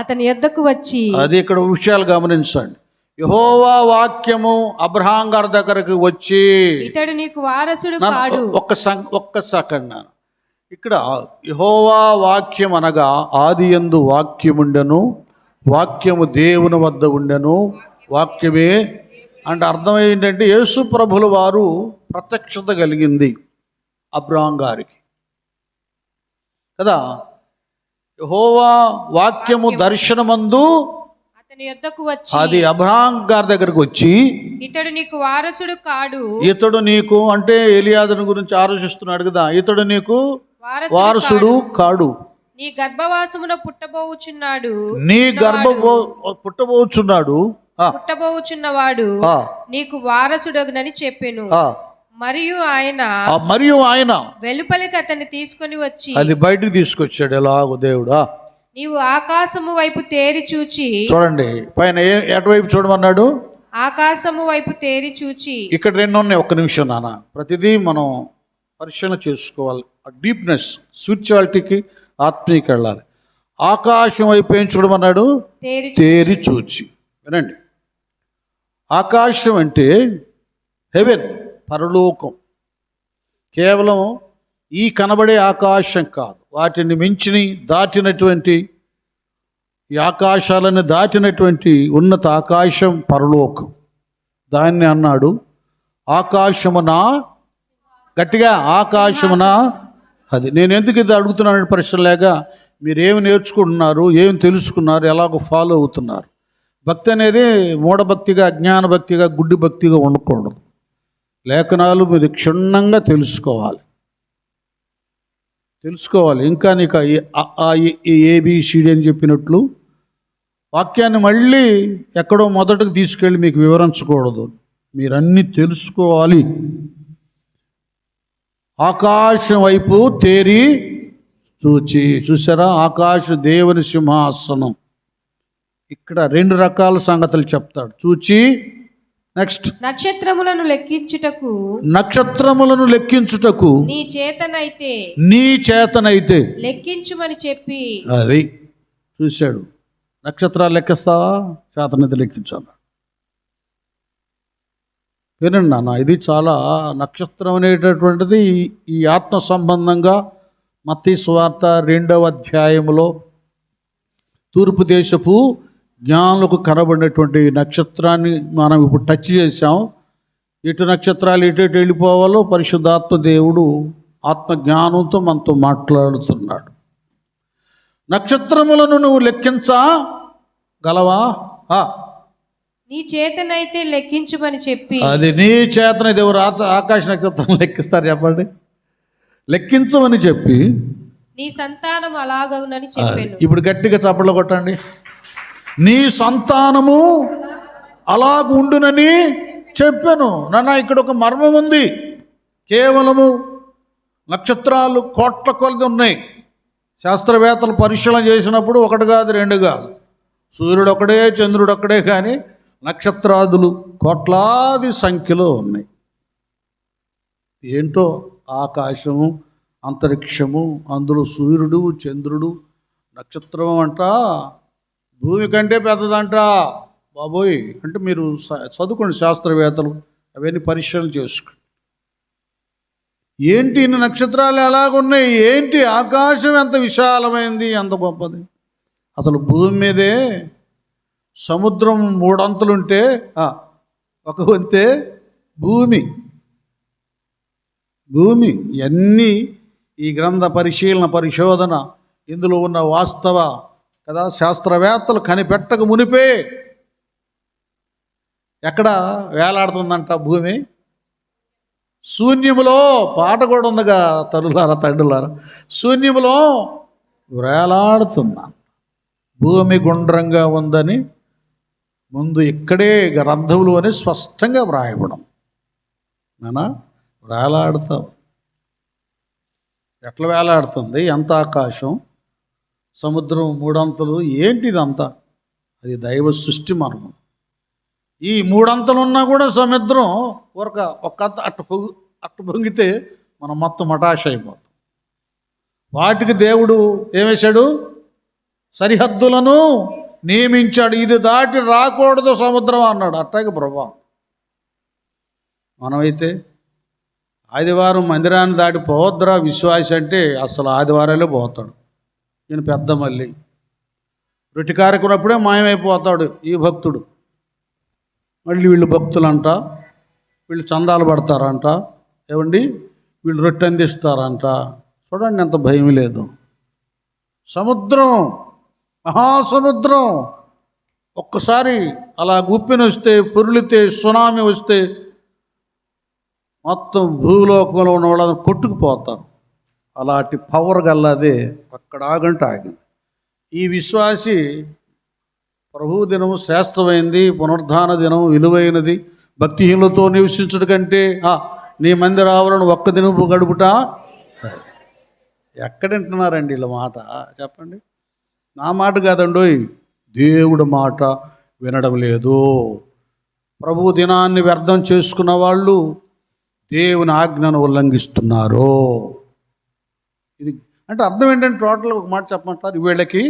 అతని యొద్దకు వచ్చి, అది ఇక్కడ విషయాలు గమనించండి. యెహోవా వాక్యము అబ్రహాం గారి దగ్గరకు వచ్చి, ఇతడు నీకు వారసుడు కాడు. ఒక్క సెకండ్, ఇక్కడ యెహోవా వాక్యం అనగా ఆదియందు వాక్యముండెను, వాక్యము దేవుని వద్ద ఉండెను, వాక్యమే అంటే అర్థం ఏంటంటే యేసు ప్రభుల వారు ప్రత్యక్షత కలిగింది అబ్రహాం గారికి కదా. యెహోవా వాక్యము దర్శనమందు అతని యొద్దకు వచ్చి, అది అబ్రహాం గారి దగ్గరకు వచ్చి, ఇతడు నీకు వారసుడు కాడు. ఇతడు నీకు అంటే ఎలియాజరు గురించి ఆలోచిస్తున్నాడు కదా, ఇతడు నీకు వారసుడు కాడు, నీ గర్భవాసమున పుట్టబోచున్నాడు, పుట్టబోచున్నవాడు నీకు వారసుడగునని చెప్పెను. మరియు ఆయన వెలుపలికి అతన్ని తీసుకొని వచ్చి, అది బయటకు తీసుకొచ్చాడు. ఎలాగో దేవుడా, నీవు ఆకాశము వైపు తేరి చూచి, చూడండి పైన ఎటువైపు చూడమన్నాడు, ఆకాశము వైపు తేరి చూచి. ఇక్కడ 2 ఉన్నాయి, ఒక్క నిమిషం నాన్న, ప్రతిదీ మనం పరిశీలన చేసుకోవాలి. డీప్నెస్, స్పిరిచువాలిటీకి, ఆత్మీయకి వెళ్ళాలి. ఆకాశం వైపు ఏం చూడమన్నాడు, తేరి చూచి. వినండి, ఆకాశం అంటే హెవెన్, పరలోకం. కేవలం ఈ కనబడే ఆకాశం కాదు, వాటిని మించిని దాటినటువంటి, ఈ ఆకాశాలను దాటినటువంటి ఉన్నత ఆకాశం పరలోకం. దాన్ని అన్నాడు ఆకాశమున, గట్టిగా ఆకాశమున. అది నేను ఎందుకు ఇది అడుగుతున్నాను ప్రశ్న లేక, మీరేమి నేర్చుకుంటున్నారు, ఏమి తెలుసుకున్నారు, ఎలాగో ఫాలో అవుతున్నారు. భక్తి అనేది మూఢభక్తిగా, అజ్ఞాన భక్తిగా, గుడ్డి భక్తిగా ఉండకూడదు. లేఖనాలు మీరు క్షుణ్ణంగా తెలుసుకోవాలి. ఇంకా నీకు ABCD అని చెప్పినట్లు వాక్యాన్ని మళ్ళీ ఎక్కడో మొదటకు తీసుకెళ్ళి మీకు వివరించకూడదు, మీరన్నీ తెలుసుకోవాలి. ఆకాశం వైపు తేరి చూచి, చూసారా, ఆకాశ దేవుని సింహాసనం. ఇక్కడ 2 రకాల సంగతులు చెప్తాడు. చూచి, నెక్స్ట్ నక్షత్రములను లెక్కించుటకు నీ చేతనైతే లెక్కించుమని చెప్పి, అది చూశాడు. నక్షత్రాలు లెక్కిస్తావా, చేతనైతే లెక్కించాలి. వినండి నాన్న, ఇది చాలా నక్షత్రం అనేటటువంటిది ఈ ఆత్మ సంబంధంగా మత్తయి సువార్త 2వ అధ్యాయంలో తూర్పు దేశపు జ్ఞానులకు కనబడినటువంటి నక్షత్రాన్ని మనం ఇప్పుడు టచ్ చేసాం. ఇటు నక్షత్రాలు ఎటు వెళ్ళిపోవాలో పరిశుద్ధాత్మ దేవుడు ఆత్మ జ్ఞానంతో మనతో మాట్లాడుతున్నాడు. నక్షత్రములను నువ్వు లెక్కించగలవా? నీ చేతనైతే లెక్కించమని చెప్పి, అది నీ చేతనైతే ఎవరు ఆకాశ నక్షత్రం లెక్కిస్తారు చెప్పండి? లెక్కించమని చెప్పి, నీ సంతానం అలాగవునని చెప్పాను. ఇప్పుడు గట్టిగా చప్పట్లు కొట్టండి. నీ సంతానము అలాగుండునని చెప్పాను. నాన్న, ఇక్కడ ఒక మర్మం ఉంది. కేవలము నక్షత్రాలు కోట్ల కొలది ఉన్నాయి. శాస్త్రవేత్తలు పరిశీలన చేసినప్పుడు 1 కాదు 2 కాదు, సూర్యుడు ఒకడే, చంద్రుడు ఒకడే, కానీ నక్షత్రాదులు కోట్లాది సంఖ్యలో ఉన్నాయి. ఏంటో ఆకాశము, అంతరిక్షము, అందులో సూర్యుడు, చంద్రుడు, నక్షత్రం అంట భూమి కంటే పెద్దదంట. బాబోయ్ అంటే మీరు చదువుకోండి, శాస్త్రవేత్తలు అవన్నీ పరిశీలన చేసుకోండి. ఏంటి ఇన్ని నక్షత్రాలు ఎలాగున్నాయి, ఏంటి ఆకాశం ఎంత విశాలమైంది, ఎంత గొప్పది. అసలు భూమి మీదే సముద్రం 3 అంతలుంటే ఒక వంతే భూమి. ఇవన్నీ ఈ గ్రంథ పరిశోధన ఇందులో ఉన్న వాస్తవ కదా శాస్త్రవేత్తలు కనిపెట్టక మునిపే ఎక్కడ వేలాడుతుందంట భూమి? శూన్యములో. పాట కూడా ఉందిగా, తల్లులారా తండ్రులారా, శూన్యములో వేలాడుతుందా భూమి గుండ్రంగా ఉందని ముందు ఇక్కడే గ్రంథంలోనే స్పష్టంగా వ్రాయబడం. నానా వేలాడుతావు, ఎట్లా వేలాడుతుంది, ఎంత ఆకాశం, సముద్రం 3 అంతలు, ఏంటిదంతా? అది దైవ సృష్టి మార్గం. ఈ 3 అంతలు ఉన్నా కూడా సముద్రం ఒక్క అట్టు పొంగితే మనం మొత్తం మటాష్ అయిపోతాం. వాటికి దేవుడు ఏమేశాడు? సరిహద్దులను నియమించాడు. ఇది దాటి రాకూడదు సముద్రం అన్నాడు. అట్టాగే ప్రభా మనమైతే ఆదివారం మందిరాన్ని దాటి పోవద్దురా విశ్వాసి అంటే అసలు ఆదివారాలే పోతాడు. ఈయన పెద్ద మళ్ళీ రొట్టి కార్యక్రమప్పుడే మాయమైపోతాడు ఈ భక్తుడు. మళ్ళీ వీళ్ళు భక్తులంట, వీళ్ళు చందాలు పడతారంట, ఏమండి వీళ్ళు రొట్టె అందిస్తారంట. చూడండి ఎంత భయం లేదు. సముద్రం, మహాసముద్రం ఒక్కసారి అలా గుప్పిన వస్తే, పొరులితే, సునామీ వస్తే మొత్తం భూలోకంలో ఉన్న వాళ్ళని కొట్టుకుపోతారు. అలాంటి పవర్ గల్లదే అక్కడ ఆగంటే ఆగింది. ఈ విశ్వాసి ప్రభు దినము శ్రేష్టమైంది, పునరుద్ధాన దినం విలువైనది, భక్తిహీనులతో నివసించడం కంటే నీ మందిర ఆవరణ ఒక్క దినపు గడుపుట. ఎక్కడంటున్నారండి ఇలా మాట? చెప్పండి. నా మాట కాదండోయ్, దేవుడి మాట వినడం లేదు. ప్రభు దినాన్ని వ్యర్థం చేసుకున్న వాళ్ళు దేవుని ఆజ్ఞను ఉల్లంఘిస్తున్నారు. ఇది అంటే అర్థం ఏంటంటే టోటల్గా ఒక మాట చెప్పమంటారు, వీళ్ళకి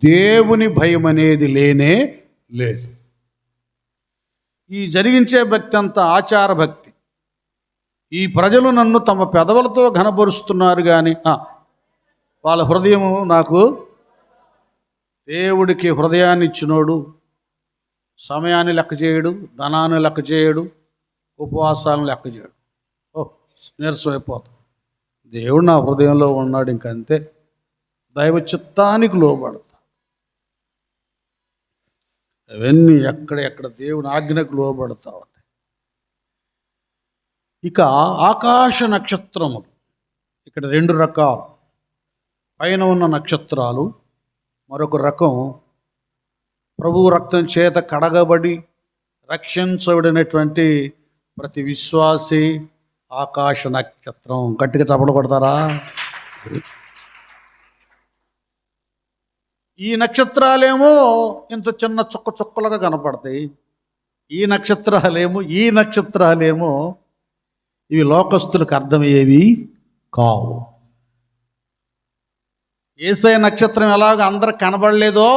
దేవుని భయం అనేది లేనే లేదు. ఈ జరిగించే భక్తి అంతా ఆచార భక్తి. ఈ ప్రజలు నన్ను తమ పెదవులతో ఘనపరుస్తున్నారు కానీ వాళ్ళ హృదయము నాకు. దేవుడికి హృదయాన్ని ఇచ్చినోడు సమయాన్ని లెక్క చేయడు, ధనాన్ని లెక్క చేయడు, ఉపవాసాలను లెక్క చేయడు. నీరసమైపోతాం. దేవుడు నా హృదయంలో ఉన్నాడు, ఇంకంతే. దైవ చిత్తానికి లోబడతా. అవన్నీ ఎక్కడ దేవుని ఆజ్ఞకు లోబడతా ఉంటాయి. ఇక ఆకాశ నక్షత్రములు ఇక్కడ 2 రకాలు. పైన ఉన్న నక్షత్రాలు మరొక రకం. ప్రభువు రక్తం చేత కడగబడి రక్షించబడినటువంటి ప్రతి విశ్వాసి ఆకాశ నక్షత్రం. గట్టిగా చప్పట్లు కొడతారా? ఈ నక్షత్రాలేమో ఇంత చిన్న చుక్కలుగా కనపడతాయి. ఈ నక్షత్రాలేమో ఇవి లోకస్తులకు అర్థమయ్యేవి కావు. యేసయ్య నక్షత్రం ఎలాగ అందరికి కనబడలేదో,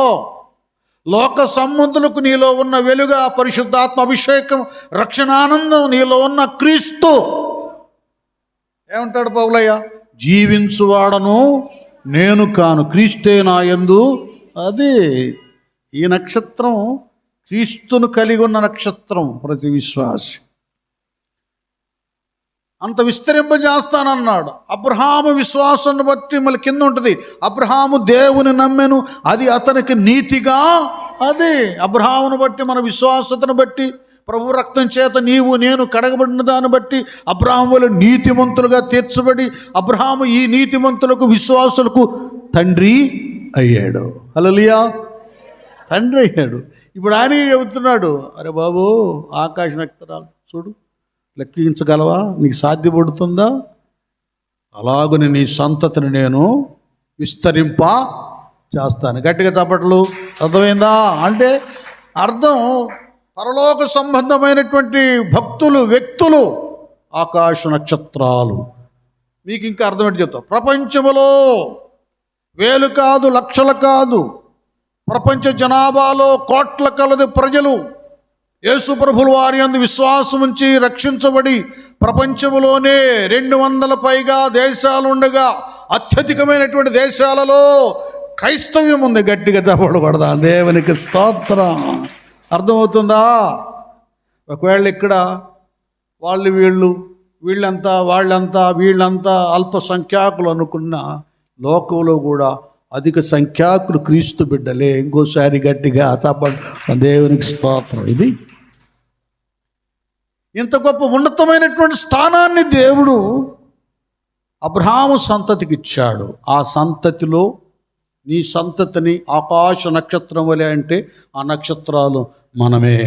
లోక సంబంధులకు నీలో ఉన్న వెలుగు, పరిశుద్ధాత్మ అభిషేకం, రక్షణానందం, నీలో ఉన్న క్రీస్తు. ఏమంటాడు పౌలయ్య? జీవించువాడను నేను కాను, క్రీస్తే నా యందు. అది ఈ నక్షత్రం క్రీస్తును కలిగి ఉన్న నక్షత్రం. ప్రతి విశ్వాసి అంత విస్తరింపజేస్తానన్నాడు. అబ్రహాము విశ్వాసాన్ని బట్టి మళ్ళీ కింద ఉంటుంది, అబ్రహాము దేవుని నమ్మెను, అది అతనికి నీతిగా. అది అబ్రహామును బట్టి, మన విశ్వాసతను బట్టి, ప్రభు రక్తం చేత నీవు నేను కడగబడిన దాన్ని బట్టి అబ్రహాములు నీతిమంతులుగా తీర్చబడి, అబ్రహాము ఈ నీతిమంతులకు విశ్వాసులకు తండ్రి అయ్యాడు. హల్లెలూయా, తండ్రి అయ్యాడు. ఇప్పుడు ఆయన చెబుతున్నాడు, అరే బాబు ఆకాశ నక్షత్రాలు చూడు, లెక్కించగలవా? నీకు సాధ్యపడుతుందా? అలాగని నీ సంతతిని నేను విస్తరింప చేస్తాను. గట్టిగా చప్పట్లు. అర్థమైందా? అంటే అర్థం పరలోక సంబంధమైనటువంటి భక్తులు, వ్యక్తులు ఆకాశ నక్షత్రాలు. మీకు ఇంకా అర్థమేంటి చెప్తా. ప్రపంచములో వేలు కాదు, లక్షలు కాదు, ప్రపంచ జనాభాలో కోట్ల కొలది ప్రజలు యేసు ప్రభుల వారి యందు విశ్వాసం ఉంచి రక్షించబడి ప్రపంచంలోనే 200 పైగా దేశాలు ఉండగా అత్యధికమైనటువంటి దేశాలలో క్రైస్తవ్యం ఉంది. గట్టిగా చప్పట్లు కొడదాం. దేవునికి స్తోత్రం. అర్థమవుతుందా? ఒకవేళ ఇక్కడ వీళ్ళంతా వీళ్ళంతా అల్పసంఖ్యాకులు అనుకున్న లోకంలో కూడా అధిక సంఖ్యాకులు క్రీస్తు బిడ్డలే. ఇంకోసారి గట్టిగా చప్పట్లు. దేవునికి స్తోత్రం. ఇది ఇంత గొప్ప ఉన్నతమైనటువంటి స్థానాన్ని దేవుడు అబ్రహాము సంతతికి ఇచ్చాడు. ఆ సంతతిలో నీ సంతతిని ఆకాశ నక్షత్రం వలె అంటే ఆ నక్షత్రాలు మనమే.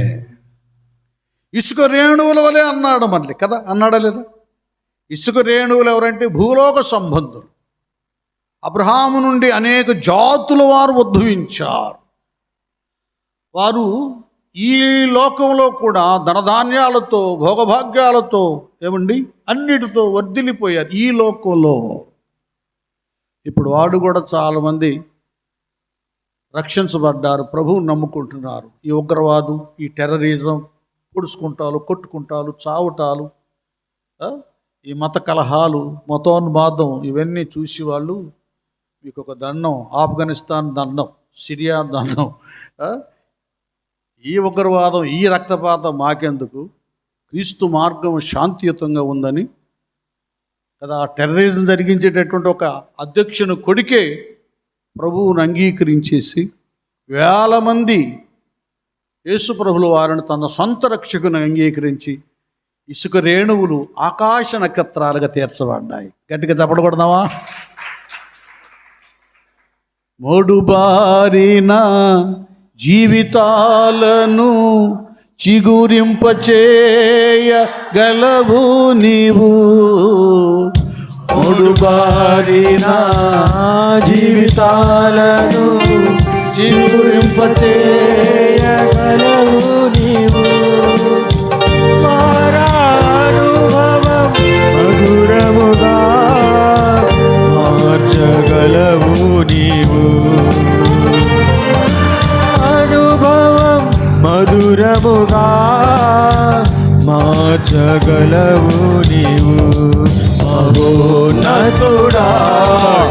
ఇసుక రేణువుల వలె అన్నాడు మళ్ళీ కదా, అన్నాడా లేదా? ఇసుక రేణువులు ఎవరంటే భూలోక సంబంధులు. అబ్రహాము నుండి అనేక జాతుల వారు ఉద్భవించారు. వారు ఈ లోకంలో కూడా ధనధాన్యాలతో భోగభాగ్యాలతో ఏమండి అన్నిటితో వర్ధిల్లిపోయారు ఈ లోకంలో. ఇప్పుడు వాడు కూడా చాలామంది రక్షించబడ్డారు, ప్రభువుని నమ్ముకుంటున్నారు. ఈ ఉగ్రవాదం, ఈ టెర్రరిజం, పొడుచుకుంటాలు, కొట్టుకుంటాలు, చావటాలు, ఈ మత కలహాలు, మతోన్మాదం ఇవన్నీ చూసి వాళ్ళు మీకు ఒక దండం, ఆఫ్ఘనిస్తాన్ దండం, సిరియా దండం, ఈ ఉగ్రవాదం, ఈ రక్తపాతం మాకెందుకు, క్రీస్తు మార్గం శాంతియుతంగా ఉందని కదా టెర్రరిజం జరిగించేటటువంటి ఒక అధ్యక్షుని కొడుకే ప్రభువును అంగీకరించేసి వేల మంది యేసు ప్రభుల వారిని తన సొంత రక్షకుని అంగీకరించి ఇసుక రేణువులు ఆకాశ నక్షత్రాలుగా తీర్చబడ్డాయి. గట్టిగా చెప్పకూడదామా? మోడుబారిన జీవితాలను చిగురింపచేయగలవు నీవు. మోడుబారిన జీవితాలను చిగురింపచేయగలవు నీవు. అనుభవం మధురముగా మార్చగలవు నీవు. అనుభవం మధురముగా మార్చగలవు నీవు. మహోన్నతుడా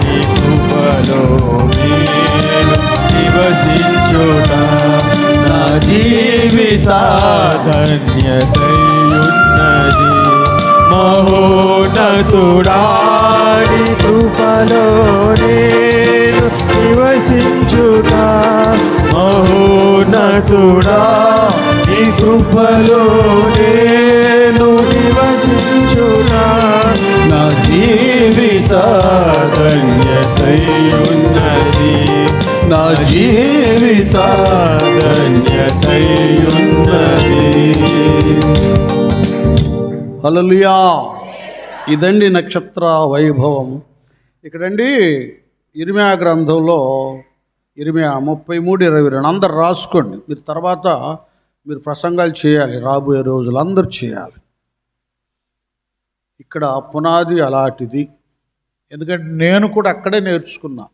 నీ కృపలో నేను నివసించుట నా జీవిత ధన్యతయున్నది. మహోన్నతుడా నీ కృపలో నేను నివసించుట. మహోన్నతుడా నీ కృపలో నేను నివసించుట నా జీవిత ధన్యతయున్నది. నా జీవిత ధన్యతయున్నది. హల్లెలూయా. ఇదండి నక్షత్ర వైభవం. ఇక్కడండి ఇర్మియా గ్రంథంలో ఇర్మియా 33:22 అందరు రాసుకోండి. మీరు తర్వాత మీరు ప్రసంగాలు చేయాలి, రాబోయే రోజులు అందరూ చేయాలి. ఇక్కడ పునాది అలాంటిది. ఎందుకంటే నేను కూడా అక్కడే నేర్చుకున్నా.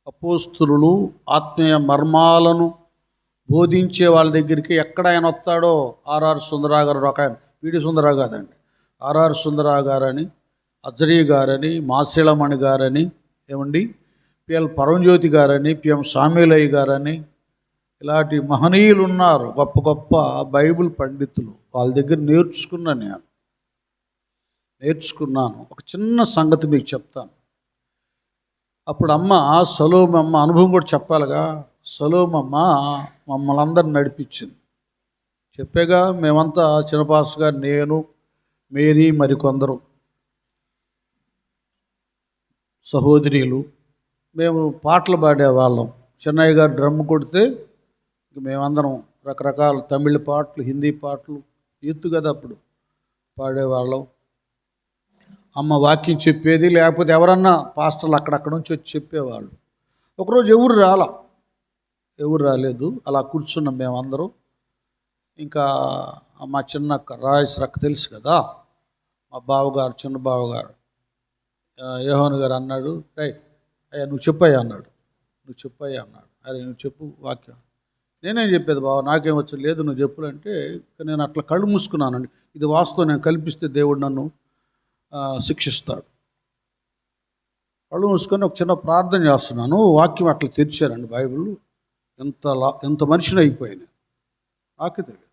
అపోస్తులు ఆత్మీయ మర్మాలను బోధించే వాళ్ళ దగ్గరికి ఎక్కడ ఆయన వస్తాడో ఆర్ఆర్ సుందరరావు గారు, ఒక ఆయన పిడి సుందరరావు కాదండి, ఆర్ఆర్ సుందరరావు గారని, అజ్రీ గారని, మాసిలమణి గారని, ఏమండి పిఎల్ పరంజ్యోతి గారని, పిఎం సామ్యులయ్య గారని, ఇలాంటి మహనీయులు ఉన్నారు, గొప్ప గొప్ప బైబిల్ పండితులు. వాళ్ళ దగ్గర నేర్చుకున్నాను. ఒక చిన్న సంగతి మీకు చెప్తాను. అప్పుడు సలోమమ్మ అనుభవం కూడా చెప్పాలిగా. సలోమమ్మ మమ్మల్ని అందరిని నడిపించింది. చెప్పేగా, మేమంతా చిన్నపాస్ గారు, నేను, మేరీ, మరికొందరు సహోదరులు, మేము పాటలు పాడేవాళ్ళం. చెన్నయ్య గారు డ్రమ్ కొడితే మేమందరం రకరకాల తమిళ పాటలు, హిందీ పాటలు, యూత్ కదా అప్పుడు, పాడేవాళ్ళం. అమ్మ వాక్యం చెప్పేది, లేకపోతే ఎవరన్నా పాస్టర్లు అక్కడక్కడ నుంచి వచ్చి చెప్పేవాళ్ళు. ఒకరోజు ఎవరు రాలేదు. అలా కూర్చున్నాం మేమందరం. ఇంకా మా చిన్నక్క రాయసరక్క తెలుసు కదా, మా బావగారు, చిన్న బావగారు యోహాను గారు అన్నాడు, రైట్ అయ్యా నువ్వు చెప్పయ్యా అన్నాడు. అరే నువ్వు చెప్పు వాక్యం. నేనేం చెప్పేది బావ, నాకేం వచ్చి లేదు నువ్వు చెప్పులంటే నేను అట్లా కళ్ళు మూసుకున్నానండి. ఇది వాస్తవం, నేను కల్పిస్తే దేవుడు నన్ను శిక్షిస్తాడు. కళ్ళు మూసుకొని ఒక చిన్న ప్రార్థన చేస్తున్నాను, వాక్యం అట్లా తెరిచారండి బైబిల్. ఎంత మనిషిని అయిపోయాను నాకే తెలియదు.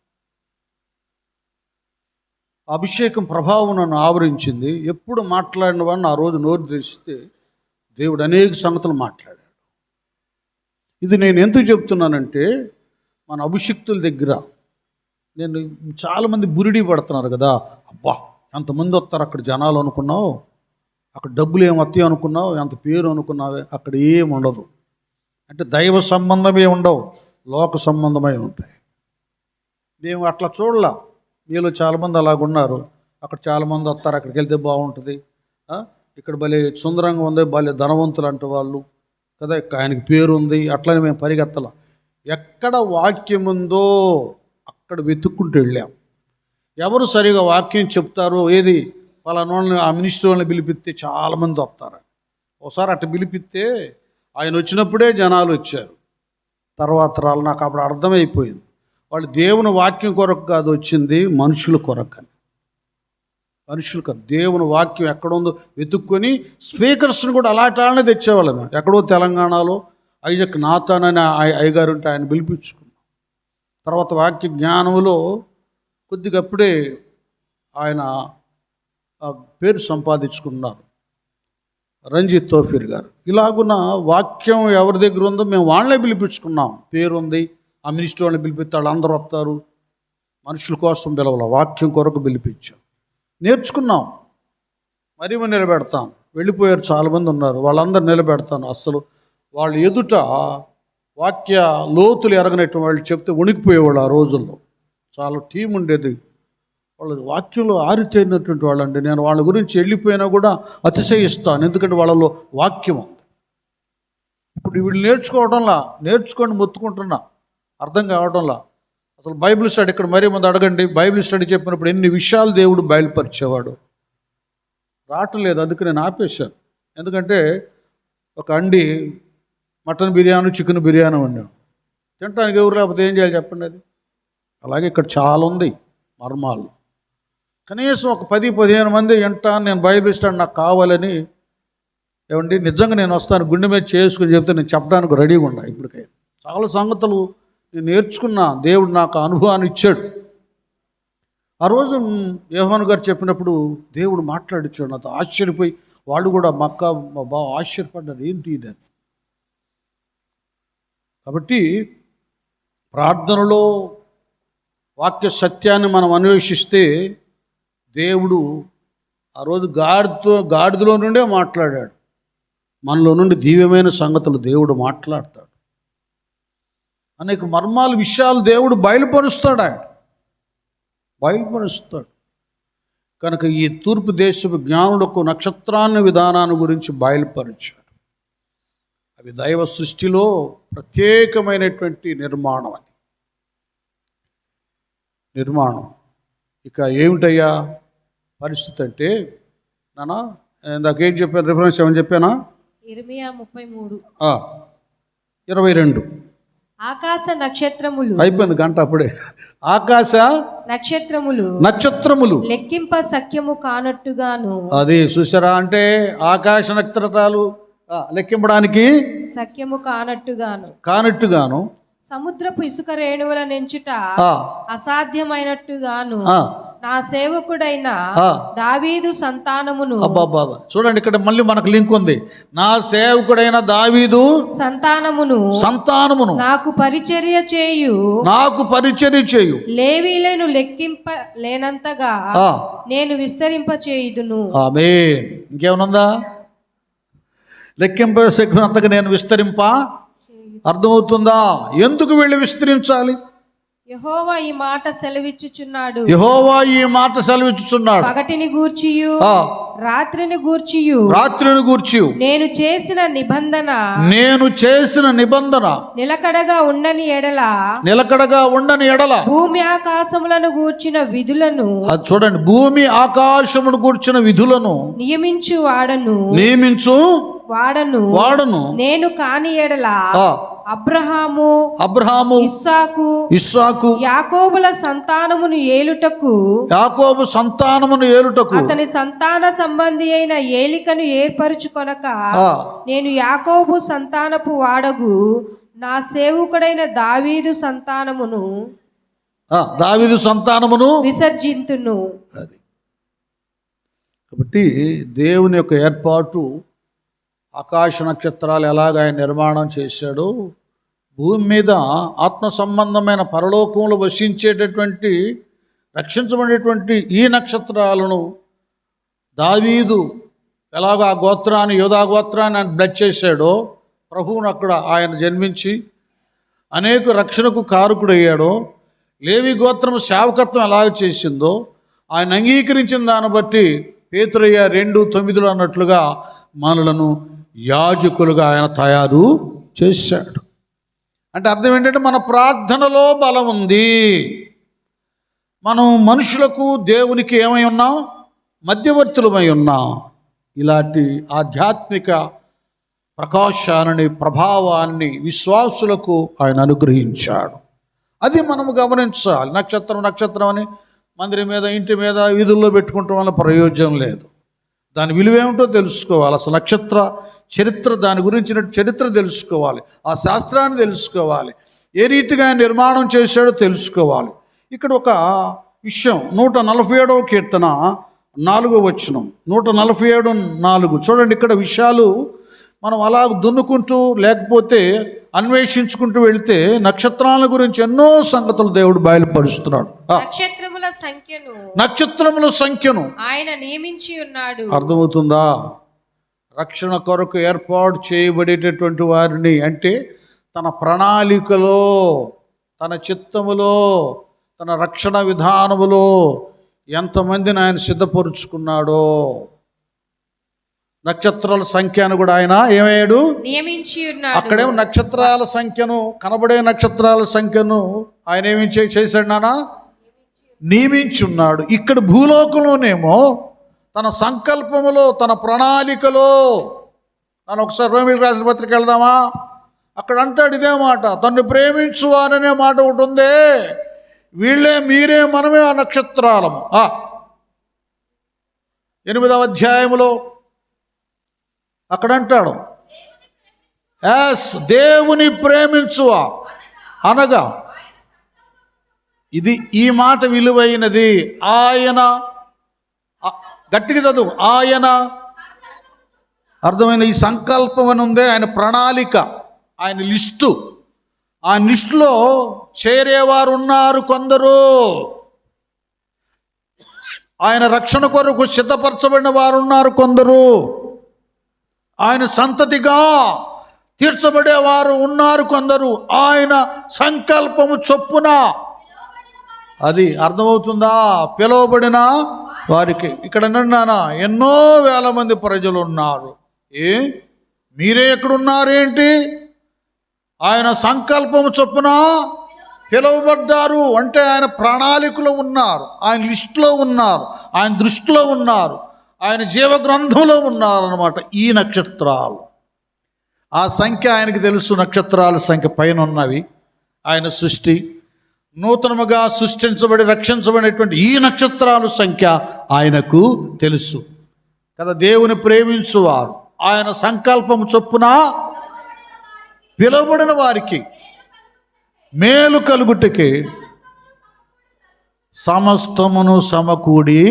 అభిషేకం ప్రభావం నన్ను ఆవరించింది. ఎప్పుడు మాట్లాడిన వాడిని ఆ రోజు నోరు తెరిస్తే దేవుడు అనేక సంగతులు మాట్లాడాడు. ఇది నేను ఎందుకు చెప్తున్నానంటే, మన అభిషిక్తుల దగ్గర నేను చాలామంది బురిడి పడుతున్నారు కదా, అబ్బా ఎంతమంది వస్తారు అక్కడ జనాలు అనుకున్నావు, అక్కడ డబ్బులు ఏమొస్తాయి అనుకున్నావు, ఎంత పేరు అనుకున్నావే, అక్కడ ఏమి ఉండదు. అంటే దైవ సంబంధమే ఉండవు, లోక సంబంధమై ఉంటాయి. మేము అట్లా చూడలా. మీలో చాలామంది అలాగున్నారు. అక్కడ చాలామంది వస్తారు, అక్కడికి వెళ్తే బాగుంటుంది, ఇక్కడ భలే సుందరంగా ఉంది, భలే ధనవంతులు అంటే వాళ్ళు కదా, ఆయనకి పేరు ఉంది, అట్లనే మేము పరిగెత్తలా. ఎక్కడ వాక్యం ఉందో అక్కడ వెతుక్కుంటూ వెళ్ళాం. ఎవరు సరిగా వాక్యం చెప్తారో, ఏది వాళ్ళని ఆ మినిస్టర్ వాళ్ళని పిలిపిస్తే చాలామంది వస్తారు. ఒకసారి అట్లా పిలిపిస్తే ఆయన వచ్చినప్పుడే జనాలు వచ్చారు. తర్వాత రాళ్ళు నాకు అప్పుడు అర్థమైపోయింది, వాళ్ళు దేవుని వాక్యం కొరకు కాదు వచ్చింది, మనుషుల కొరకని. మనుషులు కాదు, దేవుని వాక్యం ఎక్కడ ఉందో వెతుక్కొని స్పీకర్స్ని కూడా అలాంటి వాళ్ళనే తెచ్చేవాళ్ళం. ఎక్కడో తెలంగాణలో ఐజక్ నాథాన్ అనే అయ్యగారు ఉంటే ఆయన పిలిపించుకున్నాం. తర్వాత వాక్య జ్ఞానంలో కొద్దిగా అప్పుడే ఆయన పేరు సంపాదించుకున్నారు, రంజిత్ తోఫీర్ గారు. ఇలాగున్న వాక్యం ఎవరి దగ్గర ఉందో మేము వాళ్ళనే పిలిపించుకున్నాం. పేరుంది, ఆ మినిస్టర్ వాళ్ళని పిలిపిస్తే వాళ్ళు అందరూ వస్తారు. మనుషుల కోసం పిలవాల, వాక్యం కొరకు పిలిపించాం. నేర్చుకున్నాం, మరీ నిలబెడతాం. వెళ్ళిపోయారు చాలామంది ఉన్నారు, వాళ్ళందరూ నిలబెడతాను. అసలు వాళ్ళు ఎదుట వాక్య లోతులు ఎరగనట్టు వాళ్ళు చెప్తే వణికిపోయేవాళ్ళు. ఆ రోజుల్లో చాలా టీం ఉండేది, వాళ్ళు వాక్యంలో ఆరితేరినటువంటి వాళ్ళండి. నేను వాళ్ళ గురించి వెళ్ళిపోయినా కూడా అతిశయిస్తాను, ఎందుకంటే వాళ్ళలో వాక్యం ఉంది. ఇప్పుడు వీళ్ళు నేర్చుకొని మొత్తుకుంటున్నా, అర్థం కావడంలా. అసలు బైబిల్ స్టడీ ఇక్కడ మరీ మంది అడగండి, బైబిల్ స్టడీ చెప్పినప్పుడు ఎన్ని విషయాలు దేవుడు బయలుపరిచేవాడు, రావట్లేదు. అందుకే నేను ఆపేశాను. ఎందుకంటే ఒక అండి మటన్ బిర్యానీ, చికెన్ బిర్యానీ వండాం, తినడానికి ఎవరు లేకపోతే ఏం చేయాలి చెప్పండి. అది అలాగే ఇక్కడ చాలా ఉంది మర్మాలు. కనీసం ఒక 10-15 మంది వింటాను, నేను బైబిల్ స్టడీ నాకు కావాలని. ఏమండి నిజంగా నేను వస్తాను, గుండె మీద చేసుకుని చెప్తే నేను చెప్పడానికి రెడీగా ఉన్నా. ఇప్పటికే చాలా సంగతులు నేను నేర్చుకున్నా, దేవుడు నాకు అనుభవాన్ని ఇచ్చాడు. ఆ రోజు యోహాను గారు చెప్పినప్పుడు దేవుడు మాట్లాడిచ్చాడు, నాతో ఆశ్చర్యపోయి వాళ్ళు కూడా మా బాగా ఆశ్చర్యపడ్డారు, ఏంటి ఇదని. కాబట్టి ప్రార్థనలో వాక్య సత్యాన్ని మనం అన్వేషిస్తే దేవుడు ఆ రోజు గాడిదలో నుండే మాట్లాడాడు. మనలో నుండి దివ్యమైన సంగతులు దేవుడు మాట్లాడతాడు. అనేక మర్మాల విషయాలు దేవుడు బయలుపరుస్తాడు. కనుక ఈ తూర్పు దేశపు జ్ఞానులకు నక్షత్రాన్ని విధానాన్ని గురించి బయలుపరిచాడు. అవి దైవ సృష్టిలో ప్రత్యేకమైనటువంటి నిర్మాణం. అది నిర్మాణం. ఇక ఏమిటయ్యా పరిస్థితి అంటే, నానా ఇందాకేం చెప్పాను, రిఫరెన్స్ ఏమని చెప్పానా? ఇర్మియా 33 22. ఆకాశ నక్షత్రములు, అయిపోయింది గంట అప్పుడే. ఆకాశ నక్షత్రములు లెక్కింప సఖ్యము కానట్టుగాను. అది చూసారా, అంటే ఆకాశ నక్షత్రాలు లెక్కింపడానికి సఖ్యము కానట్టుగాను సముద్రపు ఇసుక రేణువుల నెంచుట అసాధ్యమైనట్టుగాను నా సేవకుడైన దావీదు సంతానమును. చూడండి, ఇక్కడ మళ్ళీ మనకు లింక్ ఉంది. నా సేవకుడైన దావీదు సంతానమును నాకు పరిచర్య చేయు లేవీలను లెక్కింప లేనంతగా నేను విస్తరింప చేయుదును. ఆమేన్. ఇంకేమనుందా? లెక్కింప అంతగా నేను విస్తరింప. అర్థమవుతుందా? ఎందుకు వెళ్ళి విస్తరించాలి? యెహోవా ఈ మాట సెలవిచ్చుచున్నాడు. పగటిని గూర్చియు రాత్రిని గూర్చియు నేను చేసిన నిబంధన నిలకడగా ఉండని ఎడల భూమి ఆకాశములను గూర్చిన విధులను, చూడండి, భూమి ఆకాశమును గూర్చిన విధులను నియమించు వాడను నేను కాని ఎడల అబ్రహాము ఇస్సాకు యాకోబుల సంతానమును ఏలుటకు అతని సంతాన సంబంధి అయిన ఏలికను ఏర్పరచుకొనక నేను యాకోబు సంతానపు వాడగు నా సేవకుడైన దావీదు సంతానమును విసర్జింతును. అది కాబట్టి దేవుని యొక్క ఏర్పాటు, ఆకాశ నక్షత్రాలు ఎలాగ ఆయన నిర్మాణం చేశాడో, భూమి మీద ఆత్మ సంబంధమైన పరలోకంలో వసించేటటువంటి రక్షించబడేటువంటి ఈ నక్షత్రాలను దావీదు ఎలాగ ఆ గోత్రాన్ని, యోధా గోత్రాన్ని ఆయన బ్లెస్ చేశాడో, ప్రభువును అక్కడ ఆయన జన్మించి అనేక రక్షణకు కారకుడయ్యాడో, లేవి గోత్రము సేవకత్వం ఎలాగ చేసిందో ఆయన అంగీకరించిన దాన్ని బట్టి పేతురయ్య 2:9 అన్నట్లుగా మనలను యాజకులుగా ఆయన తయారు చేశాడు. అంటే అర్థం ఏంటంటే మన ప్రార్థనలో బలం ఉంది. మనం మనుషులకు దేవునికి ఏమై ఉన్నాం? మధ్యవర్తులమై ఉన్నాం. ఇలాంటి ఆధ్యాత్మిక ప్రకాశాన్ని, ప్రభావాన్ని విశ్వాసులకు ఆయన అనుగ్రహించాడు. అది మనము గమనించాలి. నక్షత్రం అని మందిరం మీద, ఇంటి మీద, వీధుల్లో పెట్టుకుంటాం వల్ల ప్రయోజనం లేదు. దాని విలువేమిటో తెలుసుకోవాలి. అసలు నక్షత్ర చరిత్ర, దాని గురించిన చరిత్ర తెలుసుకోవాలి. ఆ శాస్త్రాన్ని తెలుసుకోవాలి. ఏ రీతిగా ఆయన నిర్మాణం చేశాడో తెలుసుకోవాలి. ఇక్కడ ఒక విషయం, 147వ కీర్తన 4వ వచనం, 147:4 చూడండి. ఇక్కడ విషయాలు మనం అలా దున్నుకుంటూ లేకపోతే అన్వేషించుకుంటూ వెళితే నక్షత్రాల గురించి ఎన్నో సంగతులు దేవుడు బయలుపరుస్తున్నాడు. నక్షత్రముల సంఖ్యను ఆయన నియమించి ఉన్నాడు. అర్థమవుతుందా? రక్షణ కొరకు ఏర్పాటు చేయబడేటటువంటి వారిని, అంటే తన ప్రణాళికలో, తన చిత్తములో, తన రక్షణ విధానములో ఎంతమందిని ఆయన సిద్ధపరుచుకున్నాడో. నక్షత్రాల సంఖ్యను కూడా ఆయన ఏమయ్యాడు? నియమించి ఉన్నాడు. అక్కడేమో నక్షత్రాల సంఖ్యను, కనబడే నక్షత్రాల సంఖ్యను ఆయన ఏమి చేశాడు? నాన్న నియమించి ఉన్నాడు. ఇక్కడ భూలోకంలోనేమో తన సంకల్పములో, తన ప్రణాళికలో, నన్ను ఒకసారి రోమిలకు రాసిన పత్రిక వెళ్దామా? అక్కడ అంటాడు ఇదే మాట, తన్ను ప్రేమించువారనే మాట ఒకటి ఉందే, వీళ్ళే, మీరే, మనమే ఆ నక్షత్రాలము. 8వ అధ్యాయములో అక్కడ అంటాడు, దేవుని ప్రేమించువా అనగా, ఇది ఈ మాట విలువైనది, ఆయన, గట్టిగా చదువు, ఆయన, అర్థమైంది? ఈ సంకల్పం అని ఉందే, ఆయన ప్రణాళిక, ఆయన లిస్టు. ఆ లిస్టులో చేరేవారు ఉన్నారు కొందరు. ఆయన రక్షణ కొరకు సిద్ధపరచబడిన వారు ఉన్నారు కొందరు. ఆయన సంతతిగా తీర్చబడేవారు ఉన్నారు కొందరు. ఆయన సంకల్పము చొప్పున, అది అర్థమవుతుందా? పిలువబడిన వారికి. ఇక్కడ నానా ఎన్నో వేల మంది ప్రజలు ఉన్నారు. మీరే ఎక్కడున్నారేంటి? ఆయన సంకల్పము చొప్పున పిలువబడ్డారు. అంటే ఆయన ప్రణాళికలో ఉన్నారు, ఆయన లిస్టులో ఉన్నారు, ఆయన దృష్టిలో ఉన్నారు, ఆయన జీవగ్రంథంలో ఉన్నారు అన్నమాట. ఈ నక్షత్రాలు, ఆ సంఖ్య ఆయనకి తెలుసు. నక్షత్రాల సంఖ్య పైన ఉన్నవి ఆయన సృష్టి. నూతనముగా సృష్టించబడి రక్షించబడినటువంటి ఈ నక్షత్రాల సంఖ్య ఆయనకు తెలుసు కదా. దేవుని ప్రేమించువారు ఆయన సంకల్పం చొప్పున పిలువబడిన వారికి మేలు కలుగుటకి సమస్తమును సమకూడి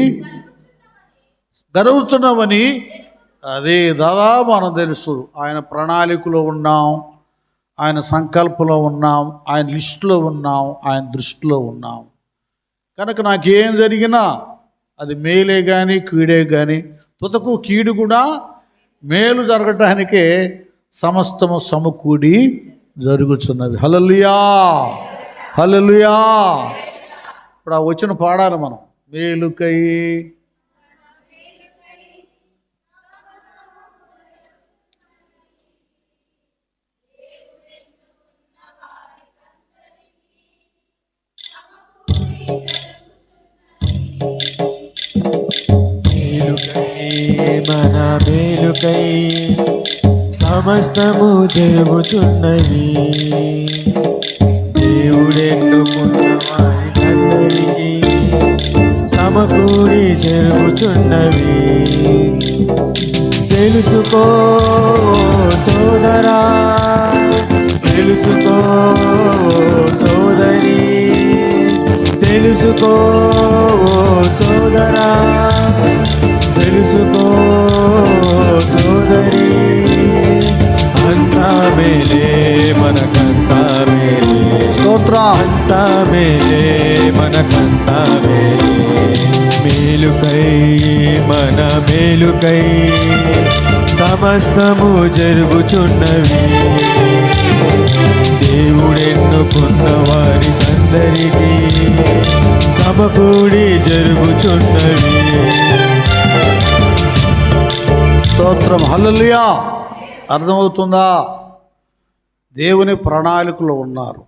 గడువుతున్నవని, అదే దాదాపు మనం తెలుసు. ఆయన ప్రణాళికలో ఉన్నాం, ఆయన సంకల్పంలో ఉన్నాం, ఆయన లిస్టులో ఉన్నాం, ఆయన దృష్టిలో ఉన్నాం. కనుక నాకేం జరిగినా అది మేలే కానీ కీడే కానీ, తుదకు కీడు కూడా మేలు జరగటానికే సమస్తము సమకూడి జరుగుతున్నవి. హల్లెలూయా, హల్లెలూయా. ఇప్పుడు ఆ వచ్చిన పాడాలి మనం, మేలుకై మన మేలుకై సమస్తము జరుగుచున్నవి దేవుడెన్నుకున్న వారికందరికీ సమకూడి జరుగుచున్నవి. తెలుసుకో సోదరా, తెలుసుకో సోదరి, తెలుసుకో సోదరా, తెలుసుకో సోదరి, అంతా మేలే మనకంతా మేలే, స్తోత్రం. అంతా మేలే మనకంతా మేలే, మేలుకై మన మేలుకై సమస్తము జరుగుచున్నవి దేవుడెన్నుకున్న వారికందరికీ సమకూడి జరుగుచున్నవి. స్తోత్రం. హల్లెలూయా. అర్థమవుతుందా? దేవుని ప్రణాళికలో ఉన్నారు.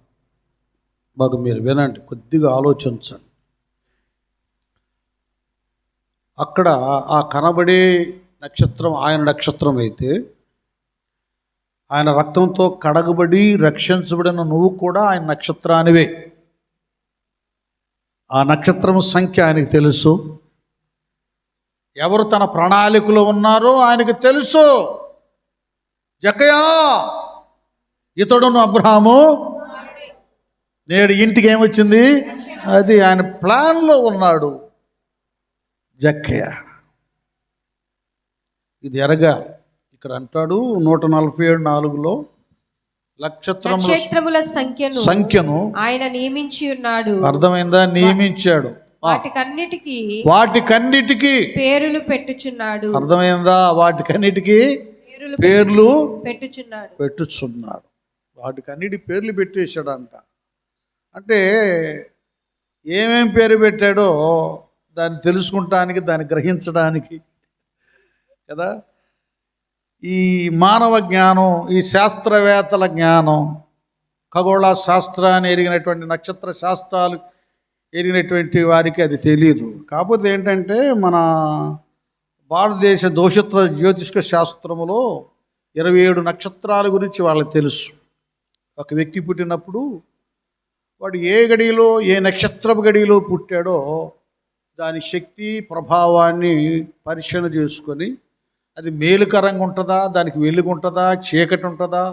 బాగా మీరు వినండి, కొద్దిగా ఆలోచించండి. అక్కడ ఆ కనబడే నక్షత్రం ఆయన నక్షత్రం అయితే, ఆయన రక్తంతో కడగబడి రక్షించబడిన నువ్వు కూడా ఆయన నక్షత్రానివే. ఆ నక్షత్రం సంఖ్య ఆయనకు తెలుసు. ఎవరు తన ప్రణాళికలో ఉన్నారో ఆయనకు తెలుసు. జక్కయ్యా, ఇతడును అబ్రహాము నేడు ఇంటికి ఏమొచ్చింది? అది ఆయన ప్లాన్లో ఉన్నాడు జక్కయ్య. ఇది ఎరగా ఇక్కడ అంటాడు 147:4 నక్షత్రముల సంఖ్యను ఆయన నియమించి ఉన్నాడు. అర్థమైందా? నియమించాడు. వాటికన్నిటికీ పేర్లు పెట్టుచున్నాడు. అర్థమైందా? వాటికన్నిటికీ పేర్లు పెట్టుచున్నాడు. వాటికన్నిటి పేర్లు పెట్టేశాడంట. అంటే ఏమేం పేరు పెట్టాడో దాన్ని తెలుసుకుంటానికి, దాన్ని గ్రహించడానికి కదా. ఈ మానవ జ్ఞానం, ఈ శాస్త్రవేత్తల జ్ఞానం, ఖగోళ శాస్త్రాన్ని ఎరిగినటువంటి, నక్షత్ర శాస్త్రాలు ఎరిగినటువంటి వారికి అది తెలియదు. కాకపోతే ఏంటంటే మన భారతదేశ దోషత్వ జ్యోతిష్క శాస్త్రములో 27 నక్షత్రాల గురించి వాళ్ళకి తెలుసు. ఒక వ్యక్తి పుట్టినప్పుడు వాడు ఏ గడిలో, ఏ నక్షత్రపు గడిలో పుట్టాడో దాని శక్తి ప్రభావాన్ని పరిశీలన చేసుకొని అది మేలుకరంగా ఉంటుందా, దానికి వెలుగు ఉంటుందా, చీకటి ఉంటుందా,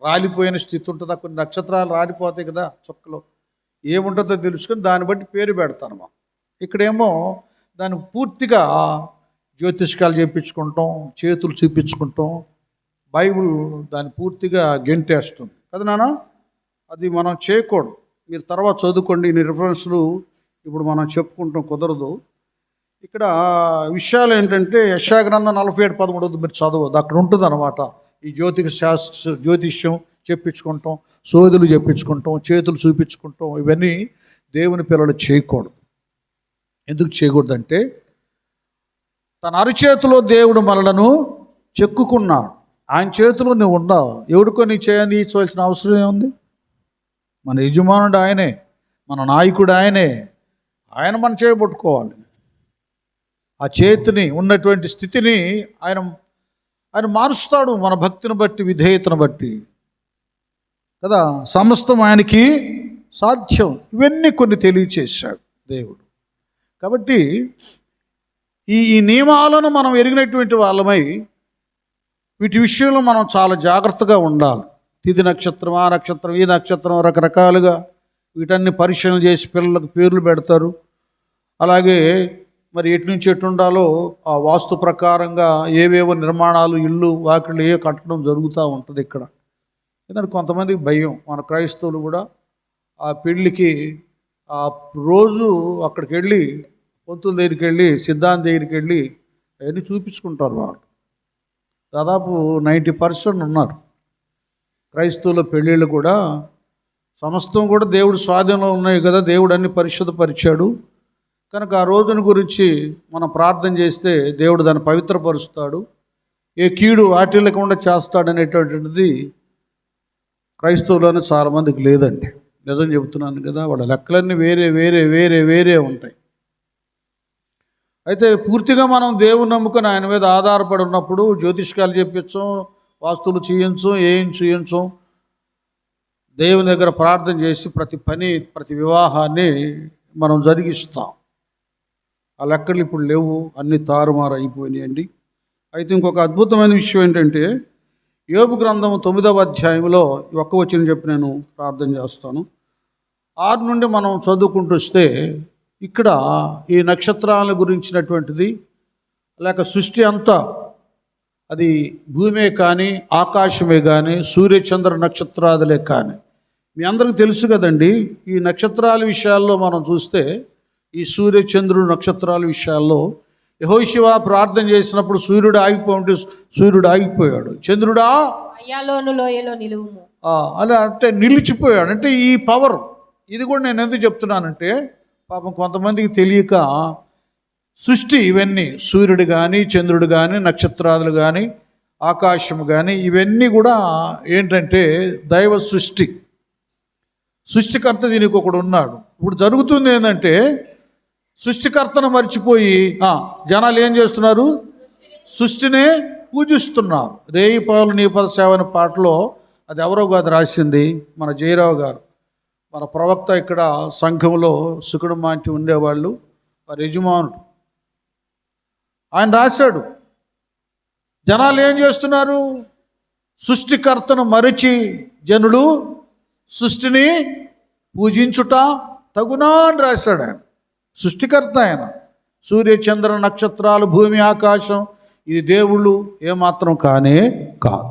రాలిపోయిన స్థితి ఉంటుందా. కొన్ని నక్షత్రాలు రాలిపోతాయి కదా చుక్కలో, ఏముంటుందో తెలుసుకొని దాన్ని బట్టి పేరు పెడతాను. ఇక్కడేమో దాన్ని పూర్తిగా జ్యోతిష్కాలు చేయించుకుంటాం, చేతులు చూపించుకుంటాం. బైబిల్ దాన్ని పూర్తిగా గెంటేస్తుంది కదా నాన్న. అది మనం చేయకూడదు. మీరు తర్వాత చదువుకోండి. ఈ రిఫరెన్స్లు ఇప్పుడు మనం చెప్పుకుంటాం, కుదరదు. ఇక్కడ విషయాలు ఏంటంటే యెషయా గ్రంథం 47:13 మీరు చదవద్దు. అక్కడ ఉంటుంది అన్నమాట. ఈ జ్యోతిష్యం చెప్పించుకుంటాం, సోదులు చెప్పించుకుంటాం, చేతులు చూపించుకుంటాం, ఇవన్నీ దేవుని పిల్లలు చేయకూడదు. ఎందుకు చేయకూడదంటే తన అరిచేతిలో దేవుడు మనలను చెక్కుకున్నాడు. ఆయన చేతిలో నువ్వు ఉన్నావు. ఎవడికో నీ చేయని చేయవలసిన అవసరం ఏముంది? మన యజమానుడు ఆయనే, మన నాయకుడు ఆయనే. ఆయన మనం చేయబట్టుకోవాలి. ఆ చేతిని ఉన్నటువంటి స్థితిని ఆయన మారుస్తాడు మన భక్తిని బట్టి, విధేయతను బట్టి కదా. సమస్తం ఆయనకి సాధ్యం. ఇవన్నీ కొన్ని తెలియచేశాడు దేవుడు. కాబట్టి ఈ నియమాలను మనం ఎరిగినటువంటి వాళ్ళమై వీటి విషయంలో మనం చాలా జాగ్రత్తగా ఉండాలి. తిథి నక్షత్రం, ఆ నక్షత్రం, ఈ నక్షత్రం, రకరకాలుగా వీటన్ని పరిశీలన చేసి పిల్లలకు పేర్లు పెడతారు. అలాగే మరి ఎటు నుంచి ఎటు ఉండాలో ఆ వాస్తు ప్రకారంగా ఏవేవో నిర్మాణాలు, ఇల్లు వాకిళ్ళు ఏ కట్టడం జరుగుతూ ఉంటుంది ఇక్కడ. ఎందుకంటే కొంతమందికి భయం. మన క్రైస్తవులు కూడా ఆ పెళ్ళికి ఆ రోజు అక్కడికి వెళ్ళి, పొంతుల దగ్గరికి వెళ్ళి, సిద్ధాంత దగ్గరికి వెళ్ళి అవన్నీ చూపించుకుంటారు. వాళ్ళు దాదాపు 90% ఉన్నారు క్రైస్తవుల పెళ్ళిళ్ళు కూడా. సమస్తం కూడా దేవుడు స్వాధీనంలో ఉన్నాయి కదా. దేవుడు అన్ని పరిశుద్ధపరిచాడు కనుక ఆ రోజున గురించి మనం ప్రార్థన చేస్తే దేవుడు దాన్ని పవిత్రపరుస్తాడు. ఏ కీడు వాటిల్లకుండా చేస్తాడనేటటువంటిది క్రైస్తవులను చాలామందికి లేదండి. నిజం చెబుతున్నాను కదా. వాళ్ళ లెక్కలన్నీ వేరే వేరే వేరే వేరే ఉంటాయి. అయితే పూర్తిగా మనం దేవుని నమ్ముకొని ఆయన మీద ఆధారపడి ఉన్నప్పుడు జ్యోతిష్కాలు చెప్పించాం, వాస్తులు చేయించం, ఏం చేయించం. దేవుని దగ్గర ప్రార్థన చేసి ప్రతి పని, ప్రతి వివాహాన్ని మనం జరిగిస్తాం. ఆ లెక్కలు ఇప్పుడు లేవు, అన్ని తారుమారు అయిపోయినాయండి. అయితే ఇంకొక అద్భుతమైన విషయం ఏంటంటే, యోబు గ్రంథం 9వ అధ్యాయంలో ఒక్క వచనం చెప్పి నేను ప్రార్థన చేస్తాను. 6 నుండి మనం చదువుకుంటూ వస్తే ఇక్కడ ఈ నక్షత్రాల గురించినటువంటిది, లేక సృష్టి అంతా, అది భూమే కానీ, ఆకాశమే కానీ, సూర్యచంద్ర నక్షత్రాదులే కానీ, మీ అందరికీ తెలుసు కదండి. ఈ నక్షత్రాల విషయాల్లో మనం చూస్తే, ఈ సూర్యచంద్రుడు నక్షత్రాల విషయాల్లో యెహోషువ ప్రార్థన చేసినప్పుడు సూర్యుడు ఆగిపోయింటే సూర్యుడు ఆగిపోయాడు. చంద్రుడా అయ్యాలోను లోయలో నిలువుము అలా అంటే నిలిచిపోయాడు. అంటే ఈ పవర్, ఇది కూడా నేను ఎందుకు చెప్తున్నానంటే, పాపం కొంతమందికి తెలియక సృష్టి, ఇవన్నీ సూర్యుడు కానీ, చంద్రుడు కానీ, నక్షత్రాదులు కానీ, ఆకాశం కానీ, ఇవన్నీ కూడా ఏంటంటే దైవ సృష్టి. సృష్టికర్త దీనికి ఒకడు ఉన్నాడు. ఇప్పుడు జరుగుతుంది ఏంటంటే, సృష్టికర్తను మర్చిపోయి జనాలు ఏం చేస్తున్నారు? సృష్టినే పూజిస్తున్నారు. రేయి పాలు నీ పద సేవ అనే పాటలో, అది ఎవరో కాదు రాసింది, మన జయరావు గారు, మన ప్రవక్త. ఇక్కడ సంఘంలో సుకుడు మాంటి ఉండేవాళ్ళు, వారి యజమానుడు, ఆయన రాశాడు. జనాలు ఏం చేస్తున్నారు? సృష్టికర్తను మరిచి జనులు సృష్టిని పూజించుట తగునా అని రాశాడు ఆయన. సృష్టికర్త ఆయన. సూర్య చంద్ర నక్షత్రాలు, భూమి, ఆకాశం, ఇది దేవుళ్ళు ఏమాత్రం కానే కాదు.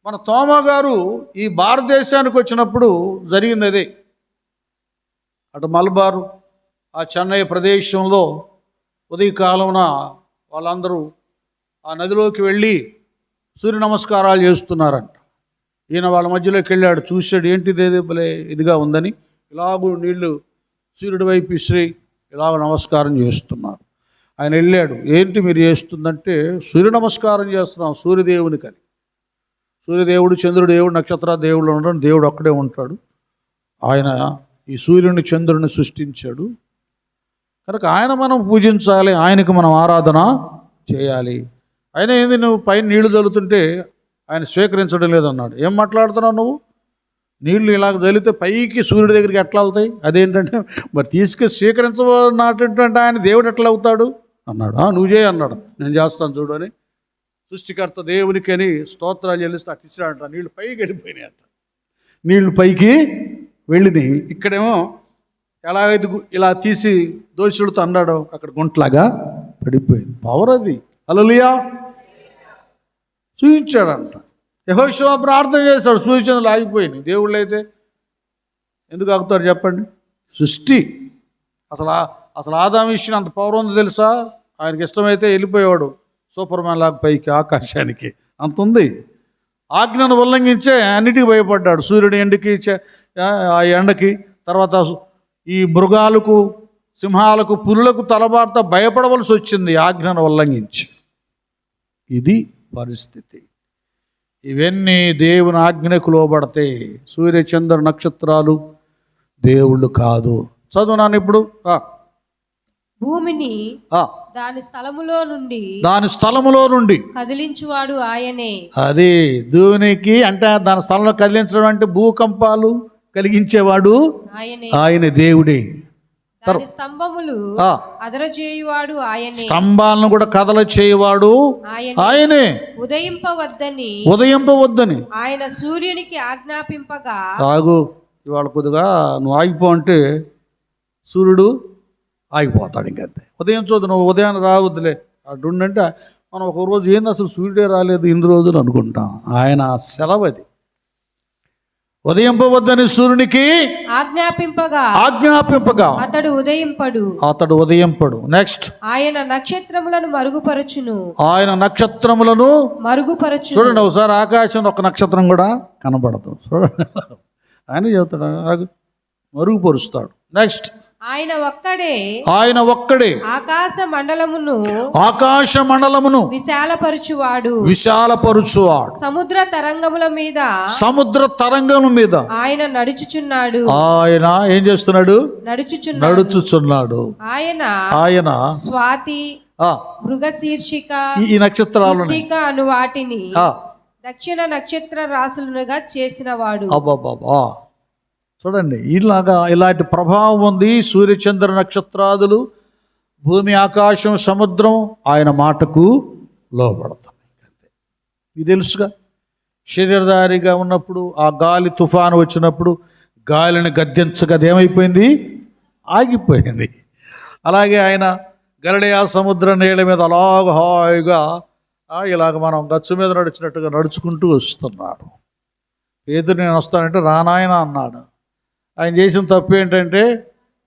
మన తోమా గారు ఈ భారతదేశానికి వచ్చినప్పుడు జరిగింది అదే. అటు మలబారు, ఆ చెన్నై ప్రదేశంలో ఉదయకాలమున వాళ్ళందరూ ఆ నదిలోకి వెళ్ళి సూర్య నమస్కారాలు చేస్తున్నారంట. ఈయన వాళ్ళ మధ్యలోకి వెళ్ళాడు, చూశాడు, ఏంటిది భలే ఇదిగా ఉందని. ఇలాగూ నీళ్లు సూర్యుడి వైపు విసిరి ఇలాగ నమస్కారం చేస్తున్నారు. ఆయన వెళ్ళాడు, ఏంటి మీరు చేస్తుందంటే, సూర్య నమస్కారం చేస్తున్నాం సూర్యదేవునికని. సూర్యదేవుడు, చంద్రుడు దేవుడు, నక్షత్ర దేవుడు ఉండడం, దేవుడు ఒక్కడే ఉంటాడు. ఆయన ఈ సూర్యుని చంద్రుని సృష్టించాడు కనుక ఆయన మనం పూజించాలి, ఆయనకు మనం ఆరాధన చేయాలి. ఆయన ఏంది, నువ్వు పైన నీళ్లు చల్లుతుంటే ఆయన స్వీకరించడం లేదన్నాడు. ఏం మాట్లాడుతున్నావు నువ్వు? నీళ్లు ఇలాగ చల్లితే పైకి సూర్యుడి దగ్గరికి ఎట్లా వెళ్తాయి? అదేంటంటే, మరి తీసుకు స్వీకరించబడినటువంటి ఆయన దేవుడు ఎట్లా అవుతాడు అన్నాడు. నువ్వు చేయి అన్నాడు. నేను చేస్తాను చూడు అని సృష్టికర్త దేవునికి అని స్తోత్రాలు చెల్లిస్తే అటు ఇచ్చినాడంట. నీళ్లు పైకి వెళ్ళిపోయినాయి అంట. నీళ్లు పైకి వెళ్ళినాయి. ఇక్కడేమో ఎలాగైతే ఇలా తీసి దోషులతో అన్నాడు, అక్కడ గుంటలాగా పడిపోయింది. పవర్ అది. హల్లెలూయా. చూపించాడంట. యెహోషువ ప్రార్థన చేశాడు, సూర్యచంద్రులు ఆగిపోయినాయి. దేవుళ్ళు అయితే ఎందుకు ఆగుతారు చెప్పండి? సృష్టి. అసలు ఆదాము విషయం అంత పవర్ ఉంది తెలుసా? ఆయనకి ఇష్టమైతే వెళ్ళిపోయేవాడు సూపర్ మ్యాన్ లాగా పైకి, ఆకాశానికి. అంత ఉంది. ఆజ్ఞను ఉల్లంఘించే అన్నిటికీ భయపడ్డాడు. సూర్యుడు ఎండకి, ఆ ఎండకి, తర్వాత ఈ మృగాలకు, సింహాలకు, పులులకు తలబాటుతో భయపడవలసి వచ్చింది ఆజ్ఞను ఉల్లంఘించి. ఇది పరిస్థితి. ఇవన్నీ దేవుని ఆజ్ఞకు లోబడతాయి. సూర్య చంద్ర నక్షత్రాలు దేవుళ్ళు కాదు. చదువునాను ఇప్పుడు. భూమిని దాని స్థలములో నుండి కదిలించువాడు ఆయనే. అది భూమికి అంటే దాని స్థలంలో కదిలించడం అంటే భూకంపాలు కలిగించేవాడు ఆయన దేవుడే. స్తంభములు అదరచేయువాడు ఆయనే. స్తంభాలను కూడా కదల చేయువాడు ఆయనే. ఉదయింపవద్దని ఆయన సూర్యునికి ఆజ్ఞాపింపగా, ఆగు ఇవాళ కొద్దిగా నువ్వు ఆగిపో అంటే సూర్యుడు ఆగిపోతాడు. ఇంకంతే. ఉదయం చూద్దు, నువ్వు ఉదయాన్ని రావద్దులే అటుండంటే మనం ఒక రోజు ఏంది అసలు సూర్యుడే రాలేదు ఇన్ని రోజులు అనుకుంటాం. ఆయన సెలవు అది. ఉదయింపవద్దని సూర్యునికి ఆజ్ఞాపింపగా అతడు ఉదయింపడు. నెక్స్ట్, ఆయన నక్షత్రములను మరుగుపరచును. చూడండి ఒకసారి ఆకాశంలో ఒక నక్షత్రం కూడా కనబడదు. చూడండి ఆయన చెబుతాడు, మరుగుపరుస్తాడు. నెక్స్ట్, ఆయన ఒక్కడే ఆకాశ మండలమును విశాలపరుచువాడు. సముద్ర తరంగముల మీద ఆయన నడుచుచున్నాడు. ఆయన ఏం చేస్తున్నాడు? నడుచుచున్నాడు. ఆయన స్వాతి, మృగశీర్షిక, ఈ నక్షత్రాలు అను వాటిని దక్షిణ నక్షత్ర రాసులుగా చేసినవాడు. అబ్బాబాబా, చూడండి, ఇలాంటి ప్రభావం ఉంది. సూర్యచంద్ర నక్షత్రాదులు, భూమి, ఆకాశం, సముద్రం ఆయన మాటకు లోబడతాయి. అంతే. ఇది తెలుసుగా. శరీరధారిగా ఉన్నప్పుడు ఆ గాలి తుఫాను వచ్చినప్పుడు గాలిని గద్దించగా ఏమైపోయింది? ఆగిపోయింది. అలాగే ఆయన గలిలయ సముద్ర నీళ్ళ మీద అలాగ హాయిగా ఇలాగ మనం గచ్చు మీద నడిచినట్టుగా నడుచుకుంటూ వస్తున్నాడు. పేతురు నేను వస్తానంటే రానాయన అన్నాడు. ఆయన చేసిన తప్పు ఏంటంటే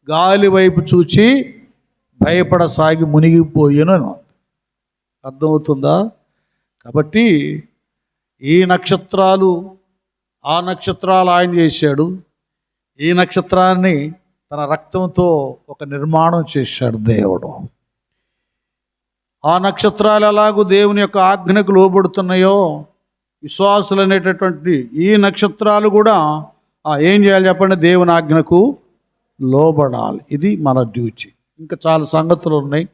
గాలి వైపు చూచి భయపడసాగి మునిగిపోయాను అని అర్థమవుతుందా? కాబట్టి ఈ నక్షత్రాలు ఆ నక్షత్రాలు ఆయన చేశాడు. ఈ నక్షత్రాన్ని తన రక్తంతో ఒక నిర్మాణం చేశాడు దేవుడు. ఆ నక్షత్రాలు ఎలాగూ దేవుని యొక్క ఆజ్ఞకు లోబడుతున్నాయో, విశ్వాసులు అనేటటువంటి ఈ నక్షత్రాలు కూడా ఏం చేయాలి చెప్పండి? దేవుని ఆజ్ఞకు లోబడాలి. ఇది మన డ్యూటీ. ఇంకా చాలా సంగతులు ఉన్నాయి,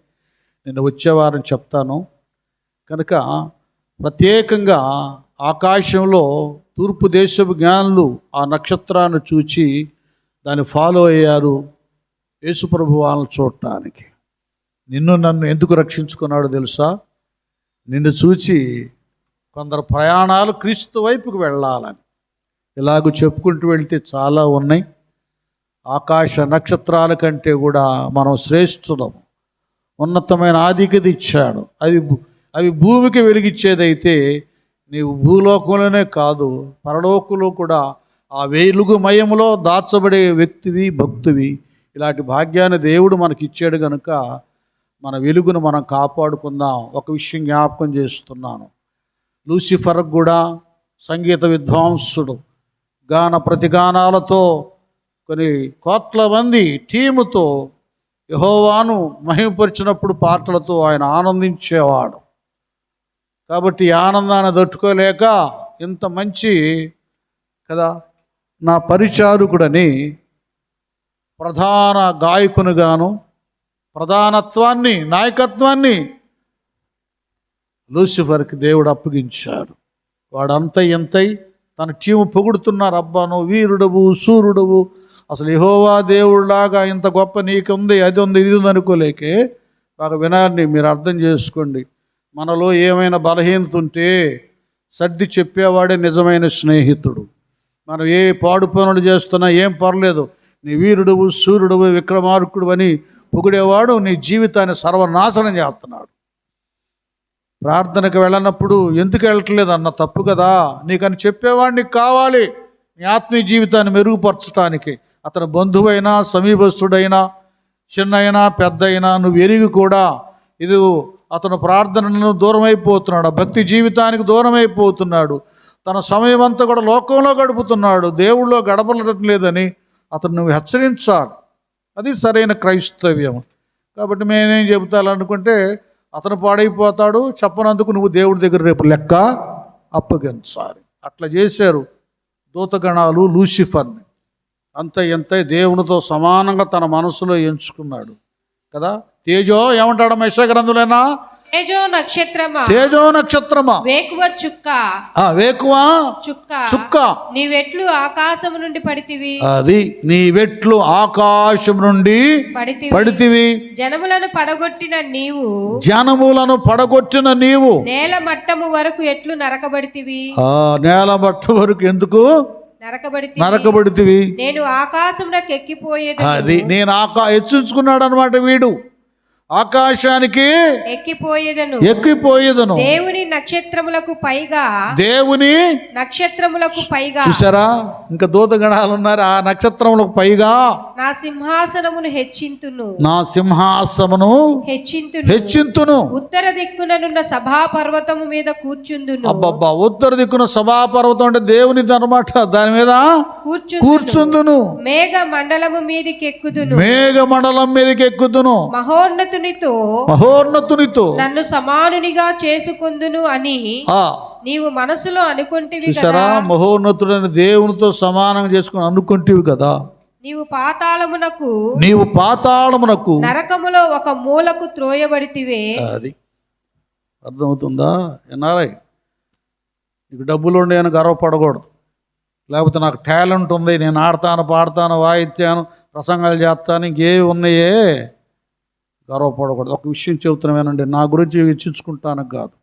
నేను వచ్చే వారం చెప్తాను. కనుక ప్రత్యేకంగా ఆకాశంలో తూర్పు దేశపు జ్ఞానులు ఆ నక్షత్రాన్ని చూచి దాన్ని ఫాలో అయ్యారు యేసుప్రభు వాళ్ళని చూడటానికి. నిన్ను నన్ను ఎందుకు రక్షించుకున్నాడో తెలుసా? నిన్ను చూచి కొందరు ప్రయాణాలు క్రీస్తు వైపుకు వెళ్ళాలని. ఇలాగ చెప్పుకుంటూ వెళ్తే చాలా ఉన్నాయి. ఆకాశ నక్షత్రాల కంటే కూడా మనం శ్రేష్ఠులము. ఉన్నతమైన ఆధిక్యత ఇచ్చాడు. అవి భూమికి వెలిగిచ్చేదైతే నీవు భూలోకంలోనే కాదు, పరలోకంలో కూడా ఆ వెలుగుమయములో దాచబడే వ్యక్తివి, భక్తువి. ఇలాంటి భాగ్యాన్ని దేవుడు మనకి ఇచ్చాడు కనుక మన వెలుగును మనం కాపాడుకుందాం. ఒక విషయం జ్ఞాపకం చేస్తున్నాను. లూసిఫర్ కూడా సంగీత విద్వాంసుడు, గాన ప్రతిగానాలతో కొన్ని కోట్ల మంది టీముతో యెహోవాను మహిమపరిచినప్పుడు పాటలతో ఆయన ఆనందించేవాడు. కాబట్టి ఆనందాన్ని తట్టుకోలేక ఇంత మంచి కదా నా పరిచారకుడని ప్రధాన గాయకునిగాను ప్రధానత్వాన్ని, నాయకత్వాన్ని లూసిఫర్కి దేవుడు అప్పగించాడు. వాడంత ఎంతై తన టీము పొగుడుతున్నారు. అబ్బా నువ్వు వీరుడవు, సూర్యుడవు, అసలు యెహోవా దేవుడిలాగా ఇంత గొప్ప నీకుంది, అది ఉంది, ఇది ఉంది అనుకోలేకే. బాగా వినాలని మీరు అర్థం చేసుకోండి. మనలో ఏమైనా బలహీనత ఉంటే సర్ది చెప్పేవాడే నిజమైన స్నేహితుడు. మనం ఏ పాడు పనులు చేస్తున్నా ఏం పర్లేదు, నీ వీరుడువు, సూర్యుడువు, విక్రమార్కుడు అని పొగిడేవాడు నీ జీవితాన్ని సర్వనాశనం చేస్తున్నాడు. ప్రార్థనకు వెళ్ళనప్పుడు ఎందుకు వెళ్ళట్లేదు అన్న తప్పు కదా. నీకని చెప్పేవాడు నీకు కావాలి నీ ఆత్మీయ జీవితాన్ని మెరుగుపరచడానికి. అతను బంధువైనా, సమీపస్తుడైనా, చిన్నైనా, పెద్దయినా నువ్వు ఎరిగి కూడా ఇది అతను ప్రార్థనను దూరం అయిపోతున్నాడు, భక్తి జీవితానికి దూరం అయిపోతున్నాడు, తన సమయం అంతా కూడా లోకంలో గడుపుతున్నాడు, దేవుళ్ళో గడపడం లేదని అతను నువ్వు హెచ్చరించాలి. అది సరైన క్రైస్తవ్యం. కాబట్టి నేనేం చెబుతాలనుకుంటే అతను పాడైపోతాడు, చెప్పనందుకు నువ్వు దేవుడి దగ్గర రేపు లెక్క అప్పగించాలి. అట్లా చేశారు దూతగణాలు లూసిఫర్ని. అంత ఎంత దేవునితో సమానంగా తన మనసులో ఎంచుకున్నాడు కదా. తేజో ఏమంటాడు యెషయా గ్రంథంలోనా? తేజో నక్షత్రమా, తేజో నక్షత్రమా, వేకువ చుక్క, వేకువ చుక్క, నీవెట్లు ఆకాశము నుండి పడితివి, అది నీవెట్లు ఆకాశం నుండి పడితివి, జనములను పడగొట్టిన నీవు, జనములను పడగొట్టిన నీవు నేల మట్టము వరకు ఎట్లు నరకబడితివి, నేల మట్టం వరకు ఎందుకు నరకబడితివి, నేను ఆకాశమునకు ఎక్కిపోయేది. అది నేను హెచ్చించుకున్నాడు అనమాట. వీడు ఆకాశానికి ఎక్కిపోయేదను దేవుని నక్షత్రములకు పైగా. చూసారా, ఇంకా దూతగణాలు ఉన్నారు. ఆ నక్షత్రములకు పైగా నా సింహాసనమును హెచ్చింతును. ఉత్తర దిక్కుననున్న సభా పర్వతము మీద కూర్చుందును. అబ్బబ్బా, ఉత్తర దిక్కున సభా పర్వతం అంటే దేవునిది అన్నమాట. దాని మీద కూర్చుందును. మేఘ మండలము మీదకి ఎక్కుదును. మహోన్నతునితో నన్ను సమానునిగా చేసుకుందును అని నీవు మనసులో అనుకుంటివి కదా. మహోన్నతుడని దేవునితో సమానం చేసుకుని అనుకుంటివి కదా. నీవు పాతాళమునకు నరకములో ఒక మూలకు త్రోయబడితివే. అది అర్థమవుతుందా? ఎన్నారై నీకు డబ్బులు ఉండే అని గర్వపడకూడదు. లేకపోతే నాకు టాలెంట్ ఉంది, నేను ఆడతాను, పాడతాను, వాయిద్యాను, ప్రసంగాలు చేస్తాను, ఇంకేవి ఉన్నాయే గర్వపడకూడదు. ఒక విషయం చెబుతున్నామేనండి, నా గురించి ఇచ్చించుకుంటాను కాదు.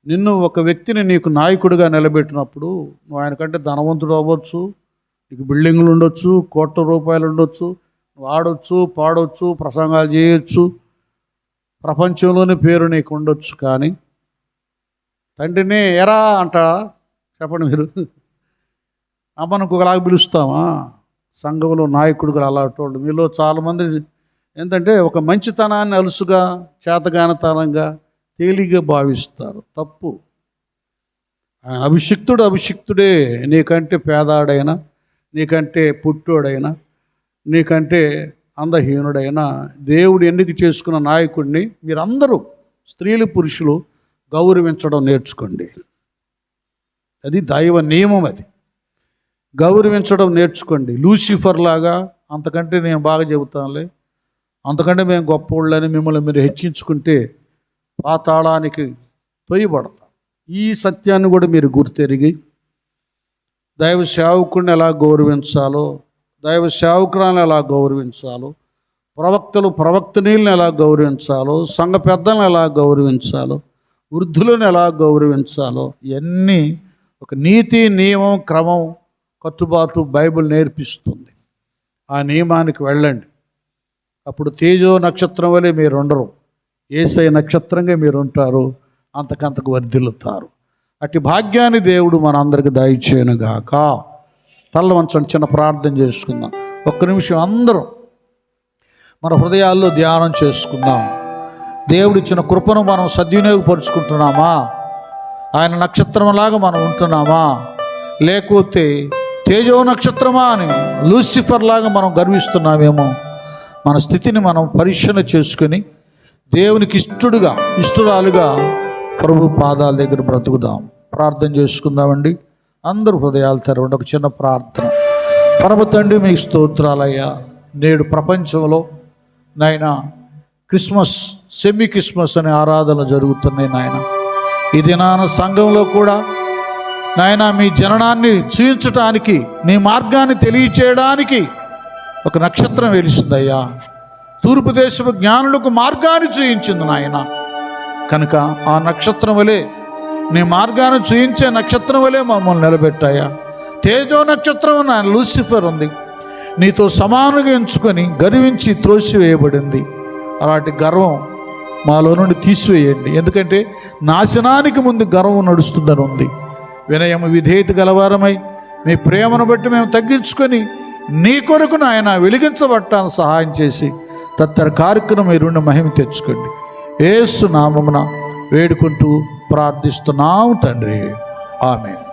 నిన్ను ఒక వ్యక్తిని నీకు నాయకుడిగా నిలబెట్టినప్పుడు నువ్వు ఆయనకంటే ధనవంతుడు అవ్వచ్చు, నీకు బిల్డింగులు ఉండొచ్చు, కోట్ల రూపాయలు ఉండొచ్చు, నువ్వు ఆడొచ్చు, పాడొచ్చు, ప్రసంగాలు చేయొచ్చు, ప్రపంచంలోని పేరు నీకు ఉండొచ్చు. కానీ తండ్రిని ఎరా అంటాడా? చెప్పండి మీరు. అమ్మను ఒకలాగా పిలుస్తామా? సంఘంలో నాయకుడు కూడా అలాంటి వాళ్ళు మీలో చాలామంది ఏంటంటే ఒక మంచితనాన్ని అలుసుగా, చేతగానితనంగా, తేలిగా భావిస్తారు. తప్పు. ఆయన అభిషిక్తుడే. నీకంటే పేదాడైనా, నీకంటే పుట్టోడైనా, నీకంటే అందహీనుడైనా దేవుడు ఎన్నిక చేసుకున్న నాయకుడిని మీరందరూ స్త్రీలు పురుషులు గౌరవించడం నేర్చుకోండి. అది దైవ నియమం. అది గౌరవించడం నేర్చుకోండి. లూసిఫర్ లాగా అంతకంటే నేను బాగా చెబుతానులే, అంతకంటే మేము గొప్పవాళ్ళని మిమ్మల్ని మీరు హెచ్చించుకుంటే పాతాళానికి తొయ్యబడతాం. ఈ సత్యాన్ని కూడా మీరు గుర్తెరిగి దైవ సేవకుడిని ఎలా గౌరవించాలో, దైవ సేవకురాలను ఎలా గౌరవించాలో, ప్రవక్తనీలను ఎలా గౌరవించాలో, సంఘ పెద్దలను ఎలా గౌరవించాలో, వృద్ధులను ఎలా గౌరవించాలో ఇవన్నీ ఒక నీతి, నియమం, క్రమం, కట్టుబాటు బైబిల్ నేర్పిస్తుంది. ఆ నియమానికి వెళ్ళండి. అప్పుడు తేజో నక్షత్రం వలె మీరు ఉండరు, యేసయ్య నక్షత్రంగా మీరు ఉంటారు, అంతకంతకు వర్ధిల్లుతారు. అట్టి భాగ్యాన్ని దేవుడు మనందరికి దయచేయునుగాక. తల్ల వంచండి, చిన్న ప్రార్థన చేసుకుందాం. ఒక్క నిమిషం అందరం మన హృదయాల్లో ధ్యానం చేసుకుందాం. దేవుడిచ్చిన కృపను మనం సద్వినియోగపరుచుకుంటున్నామా? ఆయన నక్షత్రంలాగా మనం ఉంటున్నామా? లేకపోతే తేజో నక్షత్రమా అని లూసిఫర్ లాగా మనం గర్విస్తున్నామేమో? మన స్థితిని మనం పరిశీలన చేసుకుని దేవునికి ఇష్టరాలుగా ప్రభు పాదాల దగ్గర బ్రతుకుదాం. ప్రార్థన చేసుకుందామండి. అందరూ హృదయాలు తెరవండి. ఒక చిన్న ప్రార్థన. పరమ తండ్రి, మీకు స్తోత్రాలయ్యా. నేడు ప్రపంచంలో నాయన క్రిస్మస్, సెమీ క్రిస్మస్ అనే ఆరాధన జరుగుతున్నాయి నాయన. ఈ దినాన సంఘంలో కూడా నాయన మీ జననాన్ని చూయించటానికి, నీ మార్గాన్ని తెలియచేయడానికి ఒక నక్షత్రం వెలిసిందయ్యా. తూర్పు దేశపు జ్ఞానులకు మార్గాన్ని చూయించింది నాయన. కనుక ఆ నక్షత్రం వలె, నీ మార్గాన్ని చూయించే నక్షత్రం వలె మమ్మల్ని నిలబెట్టాయా. తేజో నక్షత్రం నా లూసిఫర్ ఉంది, నీతో సమానంగా ఎంచుకొని గర్వించి త్రోసివేయబడింది. అలాంటి గర్వం మాలో నుండి తీసివేయండి. ఎందుకంటే నాశనానికి ముందు గర్వం నడుస్తుందని ఉంది. వినయము, విధేయత గలవారమై మీ ప్రేమను బట్టి మేము తగ్గించుకొని నీ కొరకు నాయన వెలిగించబట్టాను సహాయం చేసి తత్తర కార్యక్రమం మీ రెండు మహిమ తెచ్చుకోండి. యేసు నామమున వేడుకుంటూ ప్రార్థిస్తున్నాము తండ్రి. ఆమేన్.